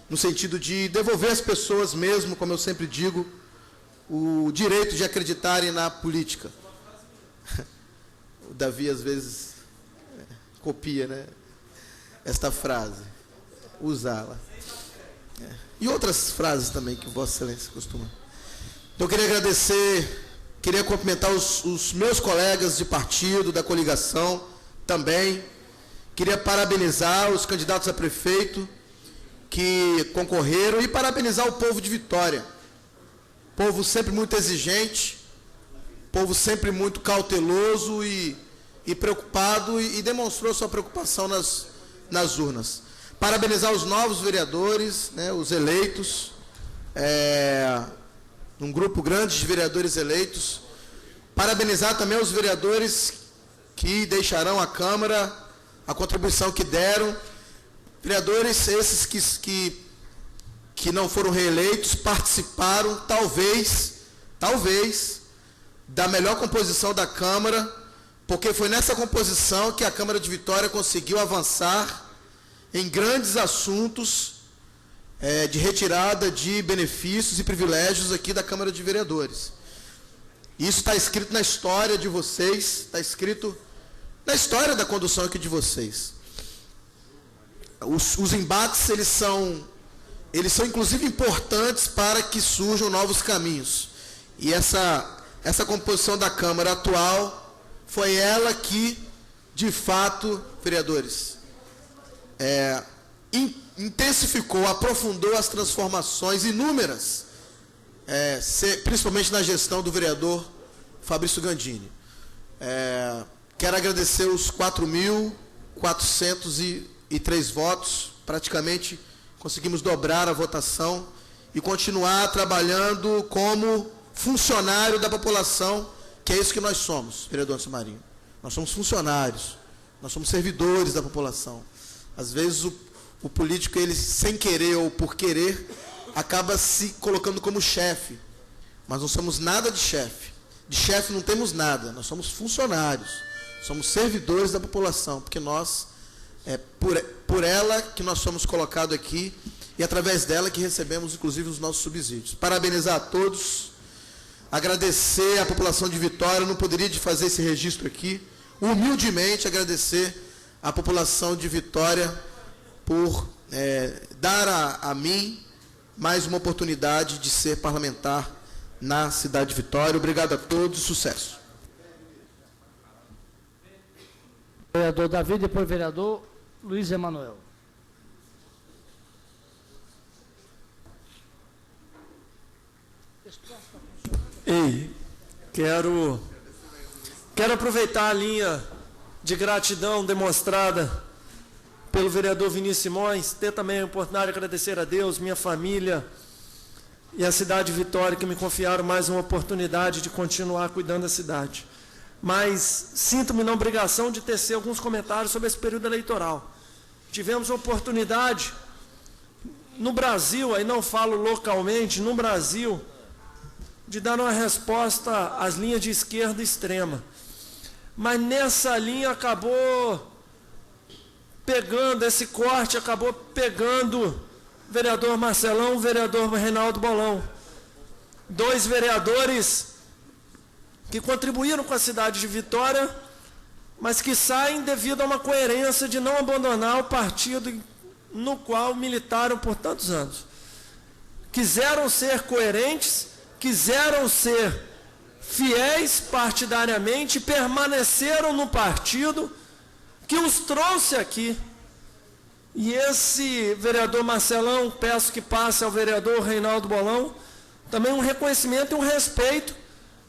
no sentido de devolver às pessoas mesmo, como eu sempre digo, o direito de acreditarem na política. O Davi, às vezes, copia, né, esta frase, usá-la. E outras frases também que Vossa Excelência costuma. Então, eu queria agradecer, queria cumprimentar os meus colegas de partido, da coligação, também. Queria parabenizar os candidatos a prefeito que concorreram e parabenizar o povo de Vitória. Povo sempre muito exigente, povo sempre muito cauteloso e preocupado e demonstrou sua preocupação nas urnas. Parabenizar os novos vereadores, né, os eleitos, um grupo grande de vereadores eleitos. Parabenizar também os vereadores que deixarão a Câmara, a contribuição que deram. Vereadores esses que não foram reeleitos, participaram, talvez, da melhor composição da Câmara, porque foi nessa composição que a Câmara de Vitória conseguiu avançar em grandes assuntos de retirada de benefícios e privilégios aqui da Câmara de Vereadores. Isso está escrito na história de vocês, está escrito na história da condução aqui de vocês. Os embates, eles são inclusive importantes para que surjam novos caminhos. E essa composição da Câmara atual foi ela que, de fato, vereadores, intensificou, aprofundou as transformações inúmeras, principalmente na gestão do vereador Fabrício Gandini. Quero agradecer os 4.403 votos, praticamente conseguimos dobrar a votação e continuar trabalhando como funcionário da população, que é isso que nós somos, vereador Anderson Marinho. Nós somos funcionários, nós somos servidores da população. Às vezes o político, ele sem querer ou por querer, acaba se colocando como chefe. Mas não somos nada de chefe. De chefe não temos nada, nós somos funcionários, somos servidores da população, porque nós, por ela que nós somos colocados aqui e através dela que recebemos, inclusive, os nossos subsídios. Parabenizar a todos, agradecer à população de Vitória, eu não poderia fazer esse registro aqui, humildemente agradecer à população de Vitória por dar a mim mais uma oportunidade de ser parlamentar na cidade de Vitória. Obrigado a todos, sucesso. Vereador Davi, depois vereador Luiz Emanuel. Ei, quero aproveitar a linha de gratidão demonstrada pelo vereador Vinícius Simões, ter também a oportunidade de agradecer a Deus, minha família e a cidade de Vitória, que me confiaram mais uma oportunidade de continuar cuidando da cidade. Mas sinto-me na obrigação de tecer alguns comentários sobre esse período eleitoral. Tivemos a oportunidade, no Brasil, aí não falo localmente, no Brasil, de dar uma resposta às linhas de esquerda extrema. Mas nessa linha acabou pegando, esse corte acabou pegando o vereador Marcelão, o vereador Reinaldo Bolão. Dois vereadores que contribuíram com a cidade de Vitória, mas que saem devido a uma coerência de não abandonar o partido no qual militaram por tantos anos. Quiseram ser coerentes, quiseram ser fiéis partidariamente, permaneceram no partido que os trouxe aqui. E esse vereador Marcelão, peço que passe ao vereador Reinaldo Bolão, também um reconhecimento e um respeito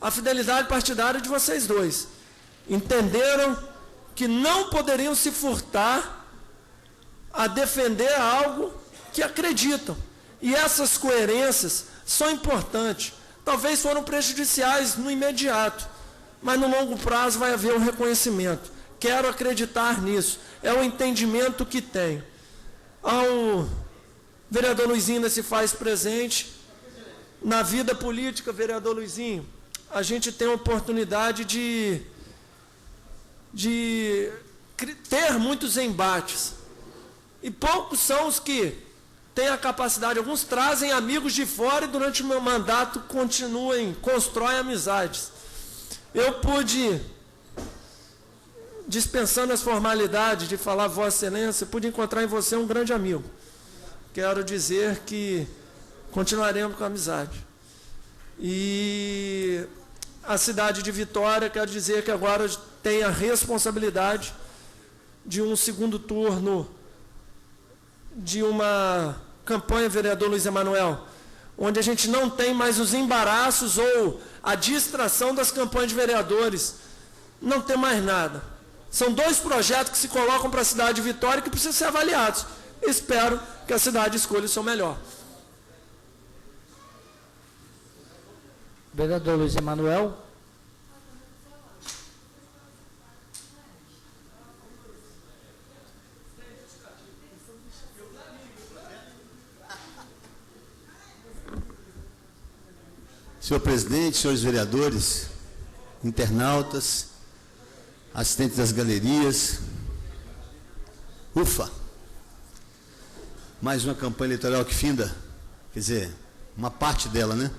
à fidelidade partidária de vocês dois. Entenderam que não poderiam se furtar a defender algo que acreditam. E essas coerências são importantes. Talvez foram prejudiciais no imediato, mas no longo prazo vai haver um reconhecimento. Quero acreditar nisso. É o entendimento que tenho. Ao vereador Luizinho ainda se faz presente. Na vida política, vereador Luizinho, a gente tem a oportunidade de ter muitos embates. E poucos são os que têm a capacidade, alguns trazem amigos de fora e durante o meu mandato constroem amizades. Eu pude, dispensando as formalidades de falar Vossa Excelência, pude encontrar em você um grande amigo. Quero dizer que continuaremos com a amizade. E a cidade de Vitória, quero dizer que agora tem a responsabilidade de um segundo turno de uma campanha, vereador Luiz Emanuel, onde a gente não tem mais os embaraços ou a distração das campanhas de vereadores. Não tem mais nada. São dois projetos que se colocam para a cidade de Vitória que precisam ser avaliados. Espero que a cidade escolha o seu melhor. Vereador Luiz Emanuel. Senhor presidente, senhores vereadores, internautas, assistentes das galerias, ufa, mais uma campanha eleitoral que finda, quer dizer, uma parte dela, né?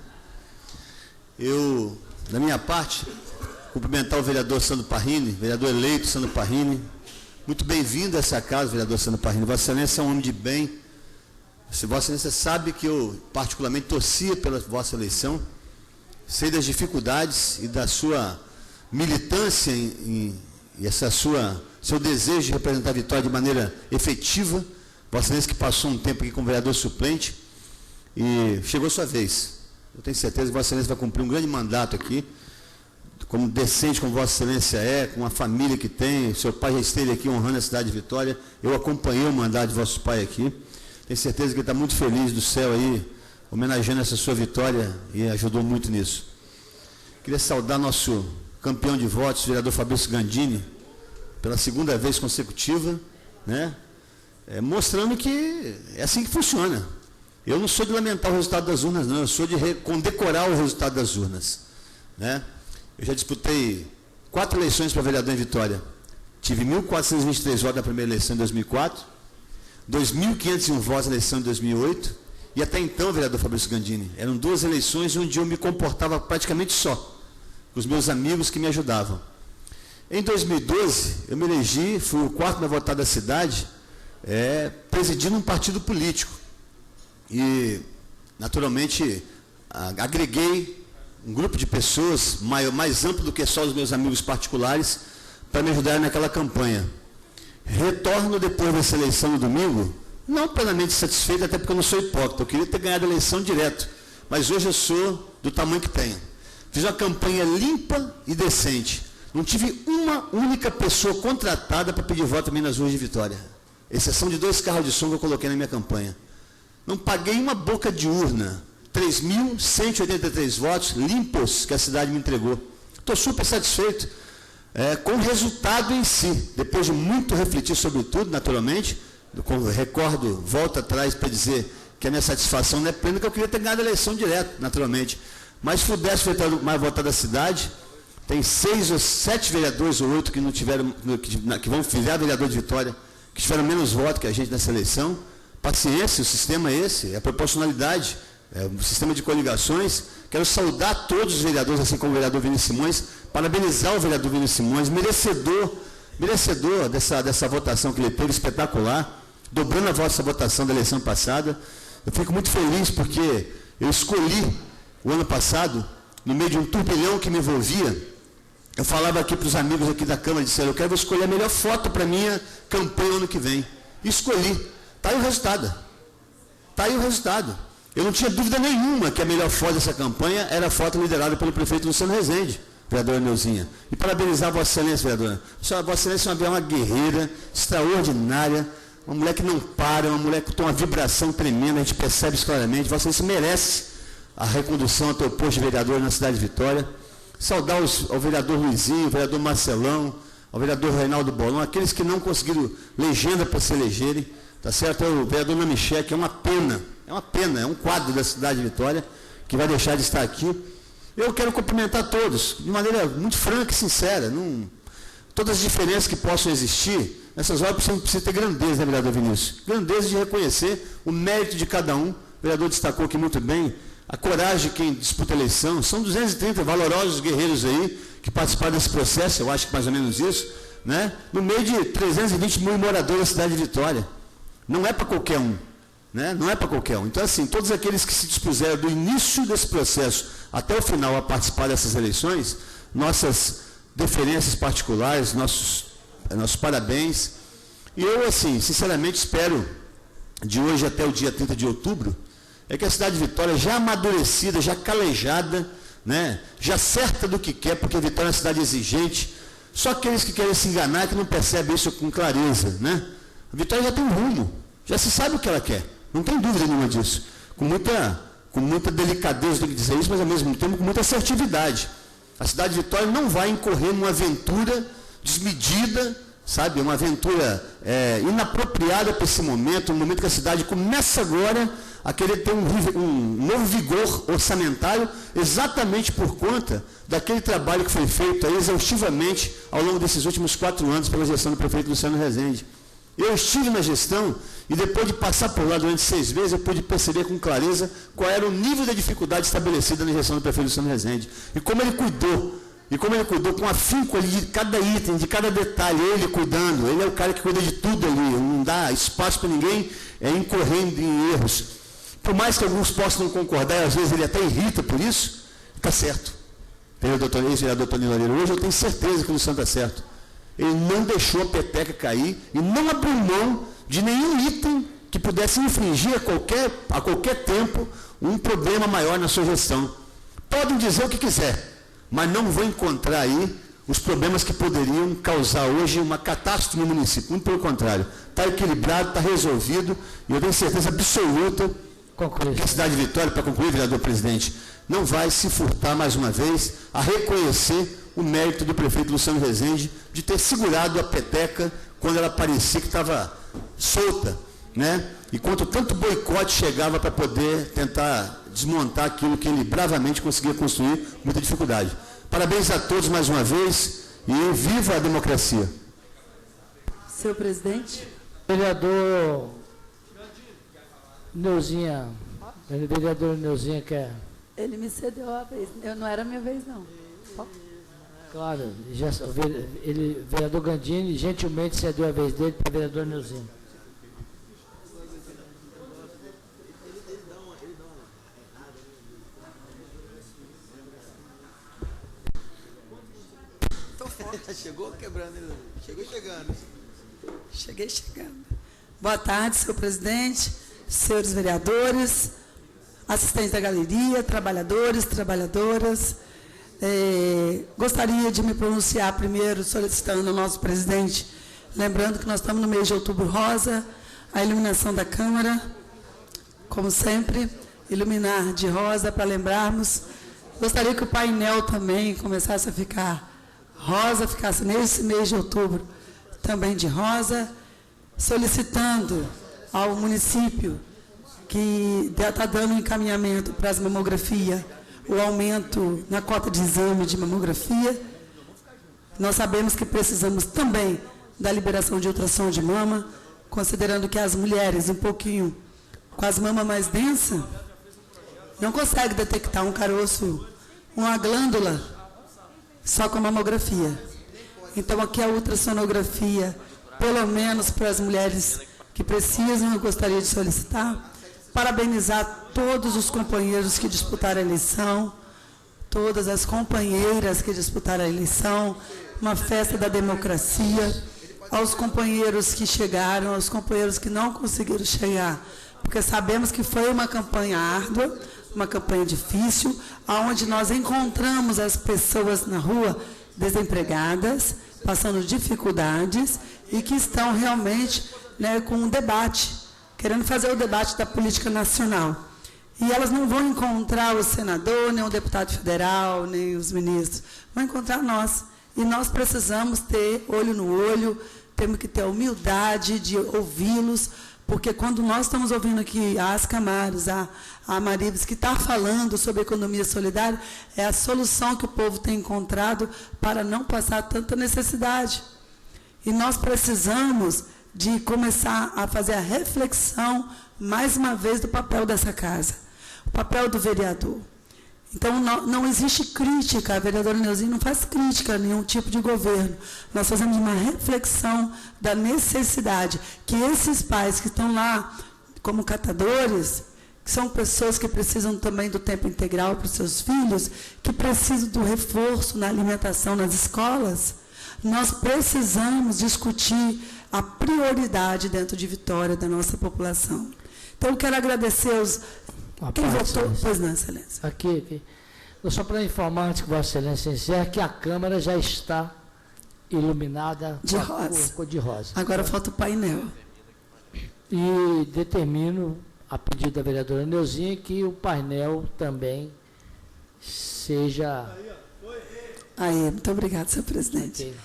Eu, da minha parte, cumprimentar o vereador Sandro Parrini, vereador eleito Sandro Parrini, muito bem-vindo a essa casa, vereador Sandro Parrini. Vossa Excelência é um homem de bem. Vossa Excelência sabe que eu particularmente torcia pela vossa eleição, sei das dificuldades e da sua militância e seu desejo de representar a Vitória de maneira efetiva. Vossa Excelência que passou um tempo aqui como vereador suplente e chegou a sua vez. Eu tenho certeza que Vossa Excelência vai cumprir um grande mandato aqui, como decente como Vossa Excelência é, com a família que tem. Seu pai já esteve aqui honrando a cidade de Vitória. Eu acompanhei o mandato de vosso pai aqui. Tenho certeza que ele está muito feliz do céu aí, homenageando essa sua vitória e ajudou muito nisso. Queria saudar nosso campeão de votos, vereador Fabrício Gandini, pela segunda vez consecutiva, né? Mostrando que é assim que funciona. Eu não sou de lamentar o resultado das urnas, não, eu sou de condecorar o resultado das urnas, né? Eu já disputei 4 eleições para vereador em Vitória. Tive 1.423 votos na primeira eleição em 2004, 2.501 votos na eleição de 2008, e até então, vereador Fabrício Gandini, eram 2 eleições onde eu me comportava praticamente só, com os meus amigos que me ajudavam. Em 2012, eu me elegi, fui o 4º mais votado da cidade, presidindo um partido político. E, naturalmente, agreguei um grupo de pessoas mais amplo do que só os meus amigos particulares para me ajudar naquela campanha. Retorno depois dessa eleição no domingo, não plenamente satisfeito, até porque eu não sou hipócrita, eu queria ter ganhado a eleição direto, mas hoje eu sou do tamanho que tenho. Fiz uma campanha limpa e decente. Não tive uma única pessoa contratada para pedir voto também nas ruas de Vitória. Exceção de 2 carros de som que eu coloquei na minha campanha. Não paguei uma boca de urna. 3.183 votos limpos que a cidade me entregou. Estou super satisfeito com o resultado em si. Depois de muito refletir sobre tudo, naturalmente, volto atrás para dizer que a minha satisfação não é plena, que eu queria ter ganhado a eleição direto, naturalmente. Mas se pudesse ser mais votado da cidade, tem 6 ou 7 vereadores ou 8 que não tiveram, que vão virar vereador de Vitória, que tiveram menos votos que a gente nessa eleição. Paciência, o sistema é esse, é a proporcionalidade, é o sistema de coligações. Quero saudar todos os vereadores, assim como o vereador Vinícius Simões, parabenizar o vereador Vinícius Simões, merecedor dessa votação que ele teve, espetacular, dobrando a vossa votação da eleição passada. Eu fico muito feliz porque eu escolhi, o ano passado, no meio de um turbilhão que me envolvia, eu falava aqui para os amigos aqui da Câmara, disseram, eu quero escolher a melhor foto para a minha campanha ano que vem. E escolhi. Está aí o resultado. Está aí o resultado. Eu não tinha dúvida nenhuma que a melhor foto dessa campanha era a foto liderada pelo prefeito Luciano Rezende, vereadora Neuzinha. E parabenizar a Vossa Excelência, vereadora. Vossa Excelência é uma guerreira extraordinária, uma mulher que não para, uma mulher que tem uma vibração tremenda, a gente percebe isso claramente. Vossa Excelência merece a recondução até o posto de vereador na cidade de Vitória. Saudar ao vereador Luizinho, ao vereador Marcelão, ao vereador Reinaldo Bolão, aqueles que não conseguiram legenda para se elegerem, tá certo? É o vereador Namiché, que é uma pena, é um quadro da cidade de Vitória, que vai deixar de estar aqui. Eu quero cumprimentar todos, de maneira muito franca e sincera, todas as diferenças que possam existir, nessas horas precisa ter grandeza, né, vereador Vinícius? Grandeza de reconhecer o mérito de cada um. O vereador destacou aqui muito bem a coragem de quem disputa a eleição. São 230 valorosos guerreiros aí que participaram desse processo, eu acho que mais ou menos isso, né? No meio de 320 mil moradores da cidade de Vitória. Não é para qualquer um, né? Não é para qualquer um. Então, assim, todos aqueles que se dispuseram do início desse processo até o final a participar dessas eleições, nossas deferências particulares, nossos parabéns. E eu, assim, sinceramente espero, de hoje até o dia 30 de outubro, que a cidade de Vitória, já amadurecida, já calejada, né, já certa do que quer, porque Vitória é uma cidade exigente, só aqueles que querem se enganar que não percebem isso com clareza, né? A Vitória já tem um rumo, já se sabe o que ela quer, não tem dúvida nenhuma disso. Com muita delicadeza tem que dizer isso, mas ao mesmo tempo com muita assertividade. A cidade de Vitória não vai incorrer numa aventura desmedida, sabe, uma aventura inapropriada para esse momento, um momento que a cidade começa agora a querer ter um novo vigor orçamentário, exatamente por conta daquele trabalho que foi feito aí exaustivamente ao longo desses últimos 4 anos pela gestão do prefeito Luciano Rezende. Eu estive na gestão e depois de passar por lá durante 6 meses, eu pude perceber com clareza qual era o nível de dificuldade estabelecida na gestão do prefeito Luciano Rezende. E como ele cuidou com afinco ali de cada item, de cada detalhe, ele cuidando, ele é o cara que cuida de tudo ali, não dá espaço para ninguém incorrendo em erros. Por mais que alguns possam não concordar, e às vezes ele até irrita por isso, está certo. Ex-vereador Toninho Loureiro, hoje eu tenho certeza que o Luciano está certo. Ele não deixou a peteca cair e não abriu mão de nenhum item que pudesse infringir a qualquer tempo um problema maior na sua gestão. Podem dizer o que quiser, mas não vou encontrar aí os problemas que poderiam causar hoje uma catástrofe no município. Muito pelo contrário, está equilibrado, está resolvido, e eu tenho certeza absoluta que a cidade de Vitória, para concluir, vereador presidente, não vai se furtar mais uma vez a reconhecer o mérito do prefeito Luciano Rezende de ter segurado a peteca quando ela parecia que estava solta, né? Enquanto tanto boicote chegava para poder tentar desmontar aquilo que ele bravamente conseguia construir com muita dificuldade. Parabéns a todos mais uma vez e viva a democracia. Senhor presidente. Vereador Neuzinha, a vereadora Neuzinha quer... Ele me cedeu a vez. Eu não era a minha vez, não. Claro, o vereador Gandini gentilmente cedeu a vez dele para a vereadora Neuzinha. Chegou quebrando, chegou chegando. Cheguei chegando. Boa tarde, senhor presidente, senhores vereadores, assistentes da galeria, trabalhadores, trabalhadoras. Gostaria de me pronunciar primeiro solicitando ao nosso presidente, lembrando que nós estamos no mês de Outubro Rosa, a iluminação da Câmara, como sempre, iluminar de rosa para lembrarmos. Gostaria que o painel também começasse a ficar rosa, ficasse nesse mês de outubro também de rosa, solicitando ao município que está dando encaminhamento para as mamografias, o aumento na cota de exame de mamografia. Nós sabemos que precisamos também da liberação de ultrassom de mama, considerando que as mulheres um pouquinho com as mamas mais densas não conseguem detectar um caroço, uma glândula, só com mamografia. Então, aqui a ultrassonografia, pelo menos para as mulheres que precisam, eu gostaria de solicitar. Parabenizar todos os companheiros que disputaram a eleição, todas as companheiras que disputaram a eleição, uma festa da democracia, aos companheiros que chegaram, aos companheiros que não conseguiram chegar, porque sabemos que foi uma campanha árdua, uma campanha difícil, onde nós encontramos as pessoas na rua desempregadas, passando dificuldades e que estão realmente, né, com um debate, querendo fazer o debate da política nacional. E elas não vão encontrar o senador, nem o deputado federal, nem os ministros, vão encontrar nós. E nós precisamos ter olho no olho, temos que ter a humildade de ouvi-los, porque quando nós estamos ouvindo aqui a Ascamares, a Marives, que está falando sobre economia solidária, é a solução que o povo tem encontrado para não passar tanta necessidade. E nós precisamos de começar a fazer a reflexão, mais uma vez, do papel dessa casa, o papel do vereador. Então, não existe crítica, a vereadora Neuzinha não faz crítica a nenhum tipo de governo. Nós fazemos uma reflexão da necessidade que esses pais que estão lá como catadores, que são pessoas que precisam também do tempo integral para os seus filhos, que precisam do reforço na alimentação nas escolas, nós precisamos discutir a prioridade dentro de Vitória da nossa população. Então, eu quero agradecer aos... Quem votou? Pois não, Excelência. Aqui. Só para informar, antes que Vossa Excelência encerre, que a Câmara já está iluminada de rosa. Cor de rosa. Agora falta o painel. E determino, a pedido da vereadora Neuzinha, que o painel também seja... Aí, muito obrigado, senhor presidente. Okay.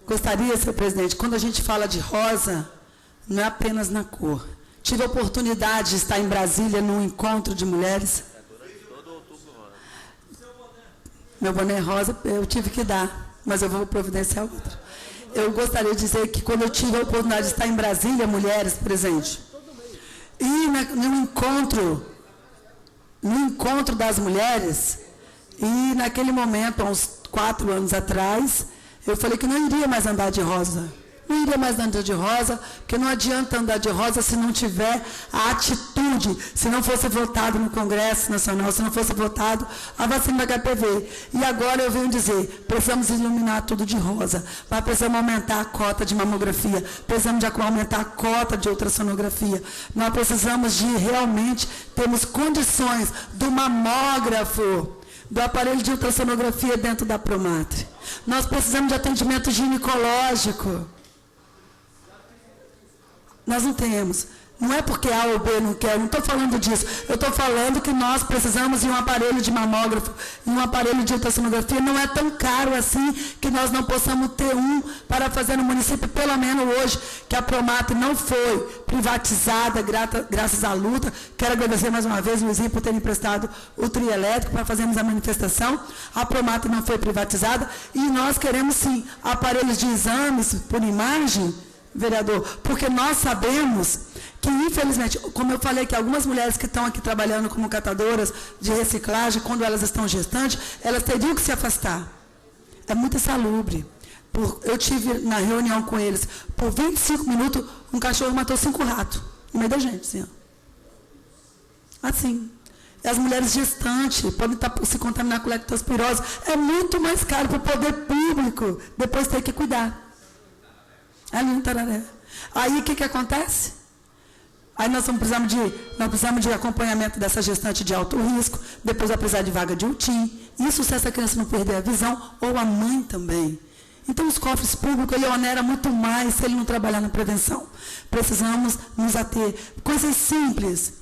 Gostaria, senhor presidente, quando a gente fala de rosa, não é apenas na cor. Tive a oportunidade de estar em Brasília num encontro de mulheres. Meu boné rosa eu tive que dar, mas eu vou providenciar outro. Eu gostaria de dizer que quando eu tive a oportunidade de estar em Brasília, mulheres presentes, e no encontro das mulheres, e naquele momento, há uns 4 anos atrás, eu falei que não iria mais andar de rosa. Não iria mais andar de rosa, porque não adianta andar de rosa se não tiver a atitude, se não fosse votado no Congresso Nacional, se não fosse votado a vacina da HPV. E agora eu venho dizer, precisamos iluminar tudo de rosa, mas precisamos aumentar a cota de mamografia, precisamos de aumentar a cota de ultrassonografia. Nós precisamos de realmente termos condições do mamógrafo, do aparelho de ultrassonografia dentro da Promatre. Nós precisamos de atendimento ginecológico. Nós não temos. Não é porque A ou B não quer, não estou falando disso. Eu estou falando que nós precisamos de um aparelho de mamógrafo e um aparelho de ultrassonografia. Não é tão caro assim que nós não possamos ter um para fazer no município, pelo menos hoje, que a Promatre não foi privatizada graças à luta. Quero agradecer mais uma vez o Luizinho por ter emprestado o trio elétrico para fazermos a manifestação. A Promatre não foi privatizada e nós queremos sim aparelhos de exames por imagem, vereador, porque nós sabemos que infelizmente, como eu falei, que algumas mulheres que estão aqui trabalhando como catadoras de reciclagem, quando elas estão gestantes, elas teriam que se afastar. É muito insalubre. Eu tive na reunião com eles, por 25 minutos, um cachorro matou 5 ratos, no meio da gente, assim, ó. Assim. E as mulheres gestantes podem se contaminar com leptospirose. É muito mais caro para o poder público depois ter que cuidar. Ali no Tararé. Aí o que acontece? Aí nós precisamos de acompanhamento dessa gestante de alto risco, depois vai precisar de vaga de UTIM. Isso se essa criança não perder a visão, ou a mãe também. Então, os cofres públicos, ele onera muito mais se ele não trabalhar na prevenção. Precisamos nos ater. Coisas simples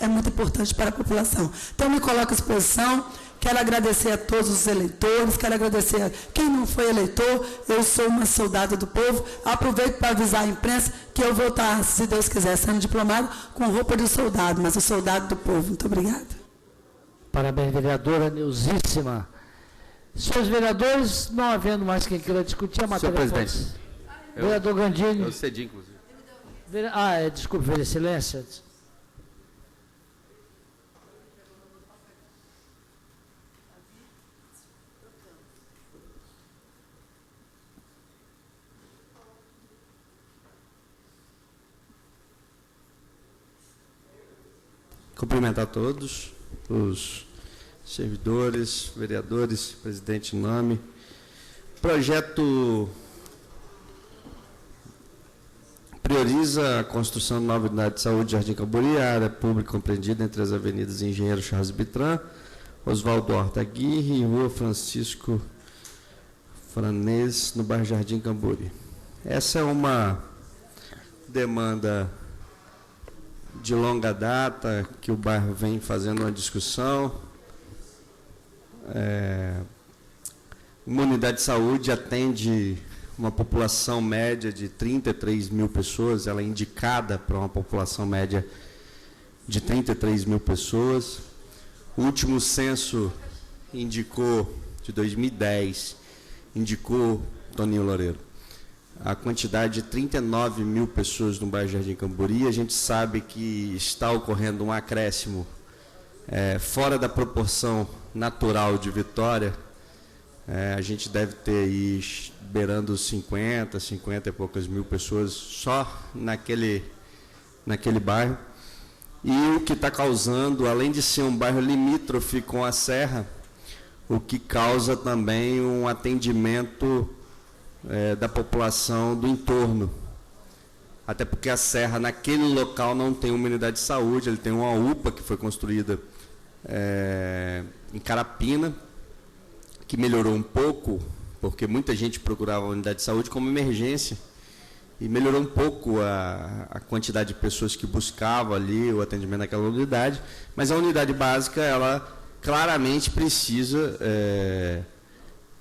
é muito importante para a população. Então, eu me coloco à disposição. Quero agradecer a todos os eleitores, quero agradecer a quem não foi eleitor. Eu sou uma soldada do povo. Aproveito para avisar a imprensa que eu vou estar, se Deus quiser, sendo diplomado com roupa de soldado, mas o soldado do povo. Muito obrigada. Parabéns, vereadora Neuzíssima. Senhores vereadores, não havendo mais quem queira discutir a matéria... Senhor presidente. Vereador Gandini. Eu cedi, inclusive. Desculpe, Vossa Excelência. Cumprimentar todos os servidores, vereadores, presidente em nome. Projeto prioriza a construção de nova unidade de saúde Jardim Camburi, a área pública compreendida entre as avenidas Engenheiro Charles Bitran, Oswaldo Horta Aguirre e Rua Francisco Franês, no bairro Jardim Camburi. Essa é uma demanda de longa data, que o bairro vem fazendo uma discussão. Uma unidade de saúde atende uma população média de 33 mil pessoas, ela é indicada para uma população média de 33 mil pessoas. O último censo indicou, de 2010, indicou, Toninho Loureiro, a quantidade de 39 mil pessoas no bairro Jardim Camburi. A gente sabe que está ocorrendo um acréscimo fora da proporção natural de Vitória. A gente deve ter aí beirando 50 e poucas mil pessoas só naquele bairro. E o que está causando, além de ser um bairro limítrofe com a Serra, o que causa também um atendimento da população do entorno. Até porque a Serra, naquele local, não tem uma unidade de saúde, ele tem uma UPA que foi construída em Carapina, que melhorou um pouco, porque muita gente procurava a unidade de saúde como emergência, e melhorou um pouco a quantidade de pessoas que buscavam ali o atendimento naquela unidade, mas a unidade básica, ela claramente precisa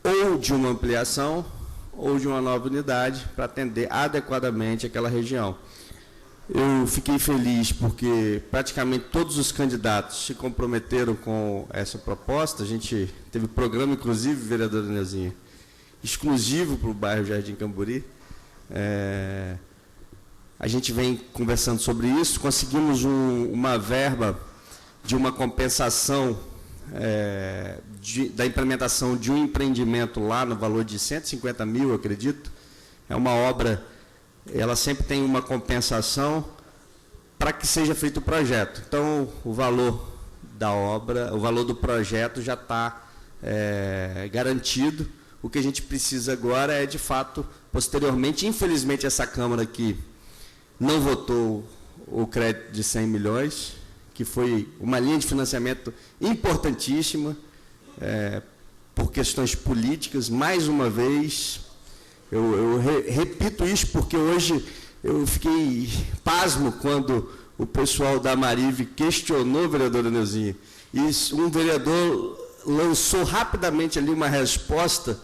ou de uma ampliação ou de uma nova unidade para atender adequadamente aquela região. Eu fiquei feliz porque praticamente todos os candidatos se comprometeram com essa proposta. A gente teve programa, inclusive, vereadora Neuzinha, exclusivo para o bairro Jardim Camburi. A gente vem conversando sobre isso, conseguimos uma verba de uma compensação da implementação de um empreendimento lá no valor de 150 mil, eu acredito. É uma obra, ela sempre tem uma compensação para que seja feito o projeto. Então, o valor da obra, o valor do projeto já está garantido. O que a gente precisa agora é, de fato, posteriormente, infelizmente, essa Câmara aqui não votou o crédito de 100 milhões, que foi uma linha de financiamento importantíssima, por questões políticas. Mais uma vez, eu repito isso porque hoje eu fiquei pasmo quando o pessoal da Marive questionou a vereadora Neuzinha. E um vereador lançou rapidamente ali uma resposta: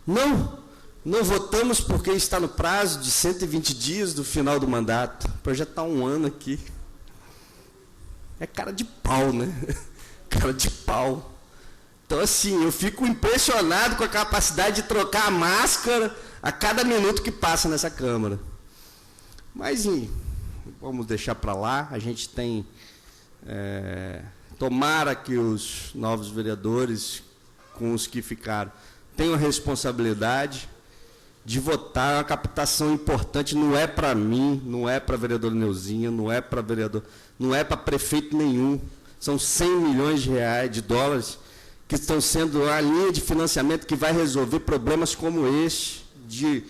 não votamos porque está no prazo de 120 dias do final do mandato. O projeto está há um ano aqui. É cara de pau, né? Cara de pau. Então, assim, eu fico impressionado com a capacidade de trocar a máscara a cada minuto que passa nessa Câmara. Mas, vamos deixar para lá. A gente tem... tomara que os novos vereadores, com os que ficaram, tenham a responsabilidade de votar. Uma captação importante, não é para mim, não é para vereador Neuzinho, não é para vereador, não é para prefeito nenhum. São 100 milhões de dólares que estão sendo a linha de financiamento que vai resolver problemas como este, de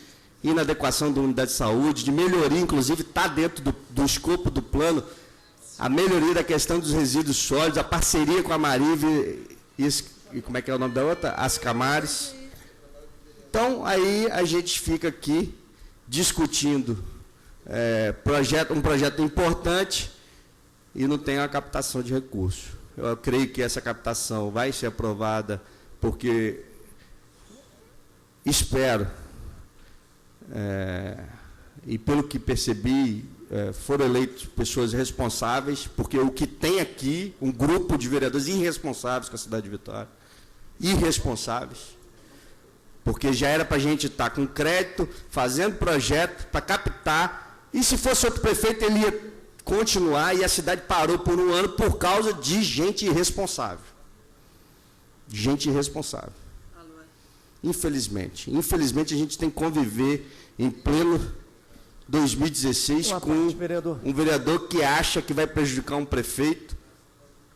inadequação da unidade de saúde, de melhoria, inclusive está dentro do escopo do plano, a melhoria da questão dos resíduos sólidos, a parceria com a Marive e como é que é o nome da outra? As Camares. Então, aí a gente fica aqui discutindo um projeto importante e não tem a captação de recursos. Eu creio que essa captação vai ser aprovada porque espero, e pelo que percebi, foram eleitos pessoas responsáveis, porque o que tem aqui, um grupo de vereadores irresponsáveis com a cidade de Vitória, irresponsáveis, porque já era para a gente estar com crédito, fazendo projeto para captar, e se fosse outro prefeito, ele ia continuar, e a cidade parou por um ano por causa de gente irresponsável. Gente irresponsável. Infelizmente. Infelizmente, a gente tem que conviver em pleno 2016 com um vereador que acha que vai prejudicar um prefeito,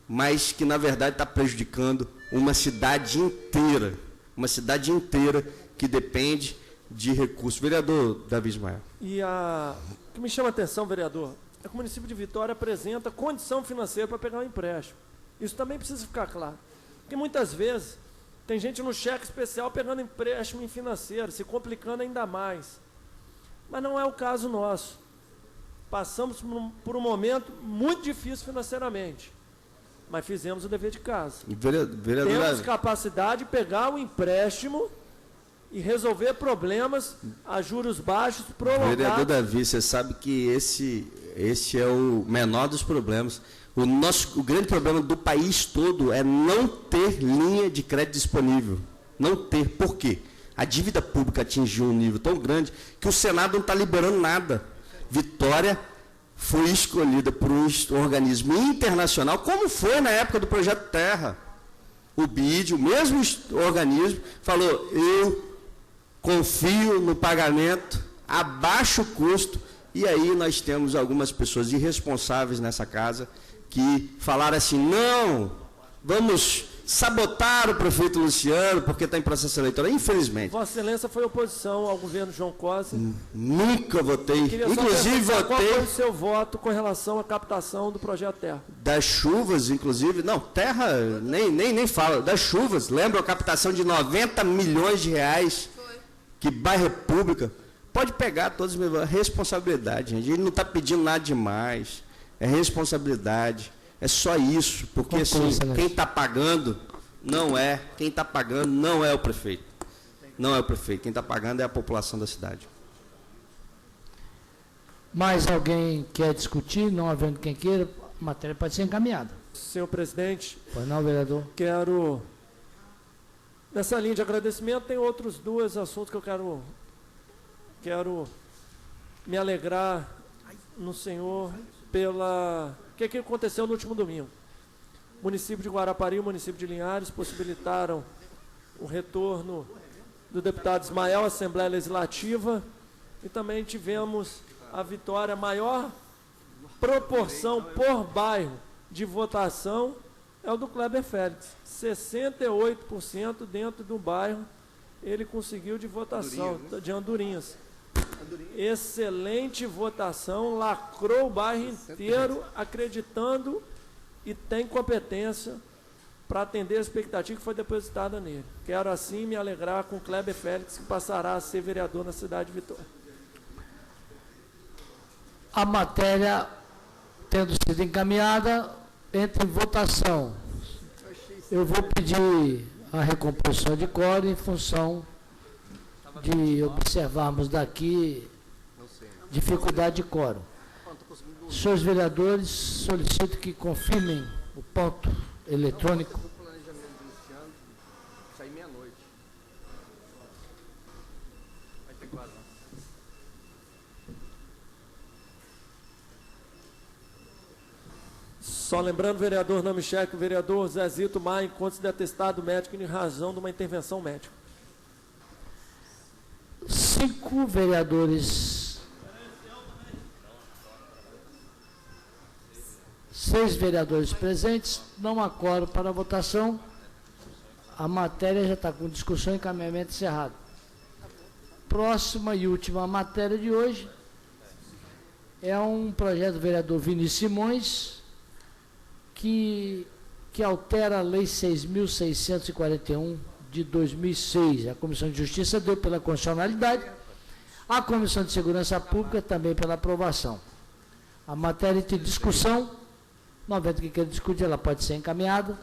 mas que, na verdade, está prejudicando uma cidade inteira que depende de recursos. Vereador Davi Ismael. E o que me chama a atenção, vereador, é que o município de Vitória apresenta condição financeira para pegar um empréstimo. Isso também precisa ficar claro. Porque muitas vezes tem gente no cheque especial pegando empréstimo financeiro, se complicando ainda mais. Mas não é o caso nosso. Passamos por um momento muito difícil financeiramente, mas fizemos o dever de casa. Temos capacidade de pegar o empréstimo e resolver problemas a juros baixos, prolongados. Vereador Davi, você sabe que esse é o menor dos problemas. O grande problema do país todo é não ter linha de crédito disponível. Não ter. Por quê? A dívida pública atingiu um nível tão grande que o Senado não está liberando nada. Vitória foi escolhida por um organismo internacional, como foi na época do Projeto Terra. O BID, o mesmo organismo, falou: eu confio no pagamento, a baixo custo. E aí nós temos algumas pessoas irresponsáveis nessa casa que falaram assim: não, vamos sabotar o prefeito Luciano porque está em processo eleitoral. Infelizmente. Vossa Excelência foi oposição ao governo João Costa. Nunca votei. Inclusive votei. Qual foi o seu voto com relação à captação do projeto Terra? Das chuvas, inclusive. Não, Terra nem fala. Das chuvas. Lembra a captação de 90 milhões de reais que Bairro República pode pegar todos os responsabilidade, gente. Ele não está pedindo nada demais. É responsabilidade. É só isso, porque assim, quem está pagando não é o prefeito. Não é o prefeito. Quem está pagando é a população da cidade. Mais alguém quer discutir? Não havendo quem queira, a matéria pode ser encaminhada. Senhor presidente. Pois não, vereador. Quero, nessa linha de agradecimento, tem outros dois assuntos que eu quero me alegrar no senhor pela... O que aconteceu no último domingo? O município de Guarapari e o município de Linhares possibilitaram o retorno do deputado Ismael à Assembleia Legislativa e também tivemos a vitória, maior proporção por bairro de votação é o do Kleber Félix. 68% dentro do bairro ele conseguiu de votação, de Andorinhas. Excelente votação, lacrou o bairro inteiro, acreditando e tem competência para atender a expectativa que foi depositada nele. Quero assim me alegrar com o Kleber Félix, que passará a ser vereador na cidade de Vitória. A matéria tendo sido encaminhada, entre votação. Eu vou pedir a recomposição de quórum em função de observarmos daqui dificuldade de quórum. Senhores vereadores, solicito que confirmem o ponto eletrônico. Só lembrando, vereador Namichek, o vereador Zezito Maia encontra-se de atestado médico em razão de uma intervenção médica. 5 vereadores, 6 vereadores presentes, não há quórum para a votação. A matéria já está com discussão e encaminhamento encerrado. Próxima e última matéria de hoje é um projeto do vereador Vinícius Simões, que altera a Lei 6.641 de 2006. A Comissão de Justiça deu pela constitucionalidade, a Comissão de Segurança Pública também pela aprovação. A matéria de discussão, não havendo quem queira discutir, ela pode ser encaminhada,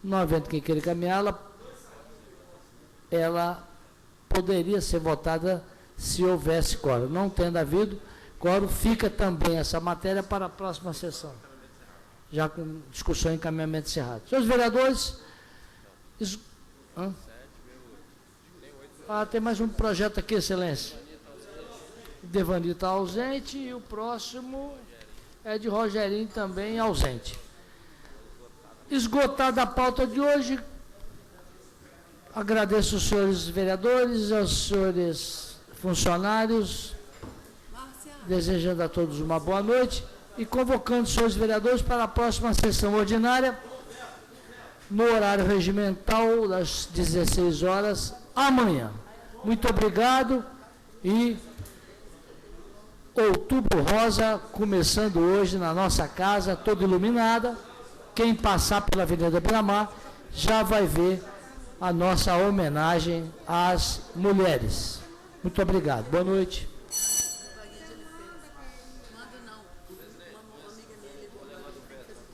não havendo quem queira encaminhá-la, ela poderia ser votada se houvesse quórum. Não tendo havido quórum, fica também essa matéria para a próxima sessão, já com discussão e encaminhamento encerrado. Senhores vereadores, tem mais um projeto aqui, excelência. Devani está ausente e o próximo é de Rogerinho, também ausente. Esgotada a pauta de hoje, agradeço aos senhores vereadores, aos senhores funcionários, desejando a todos uma boa noite e convocando os senhores vereadores para a próxima sessão ordinária, no horário regimental, das 16 horas, amanhã. Muito obrigado e Outubro Rosa começando hoje na nossa casa, toda iluminada. Quem passar pela Avenida Beira-Mar já vai ver a nossa homenagem às mulheres. Muito obrigado. Boa noite.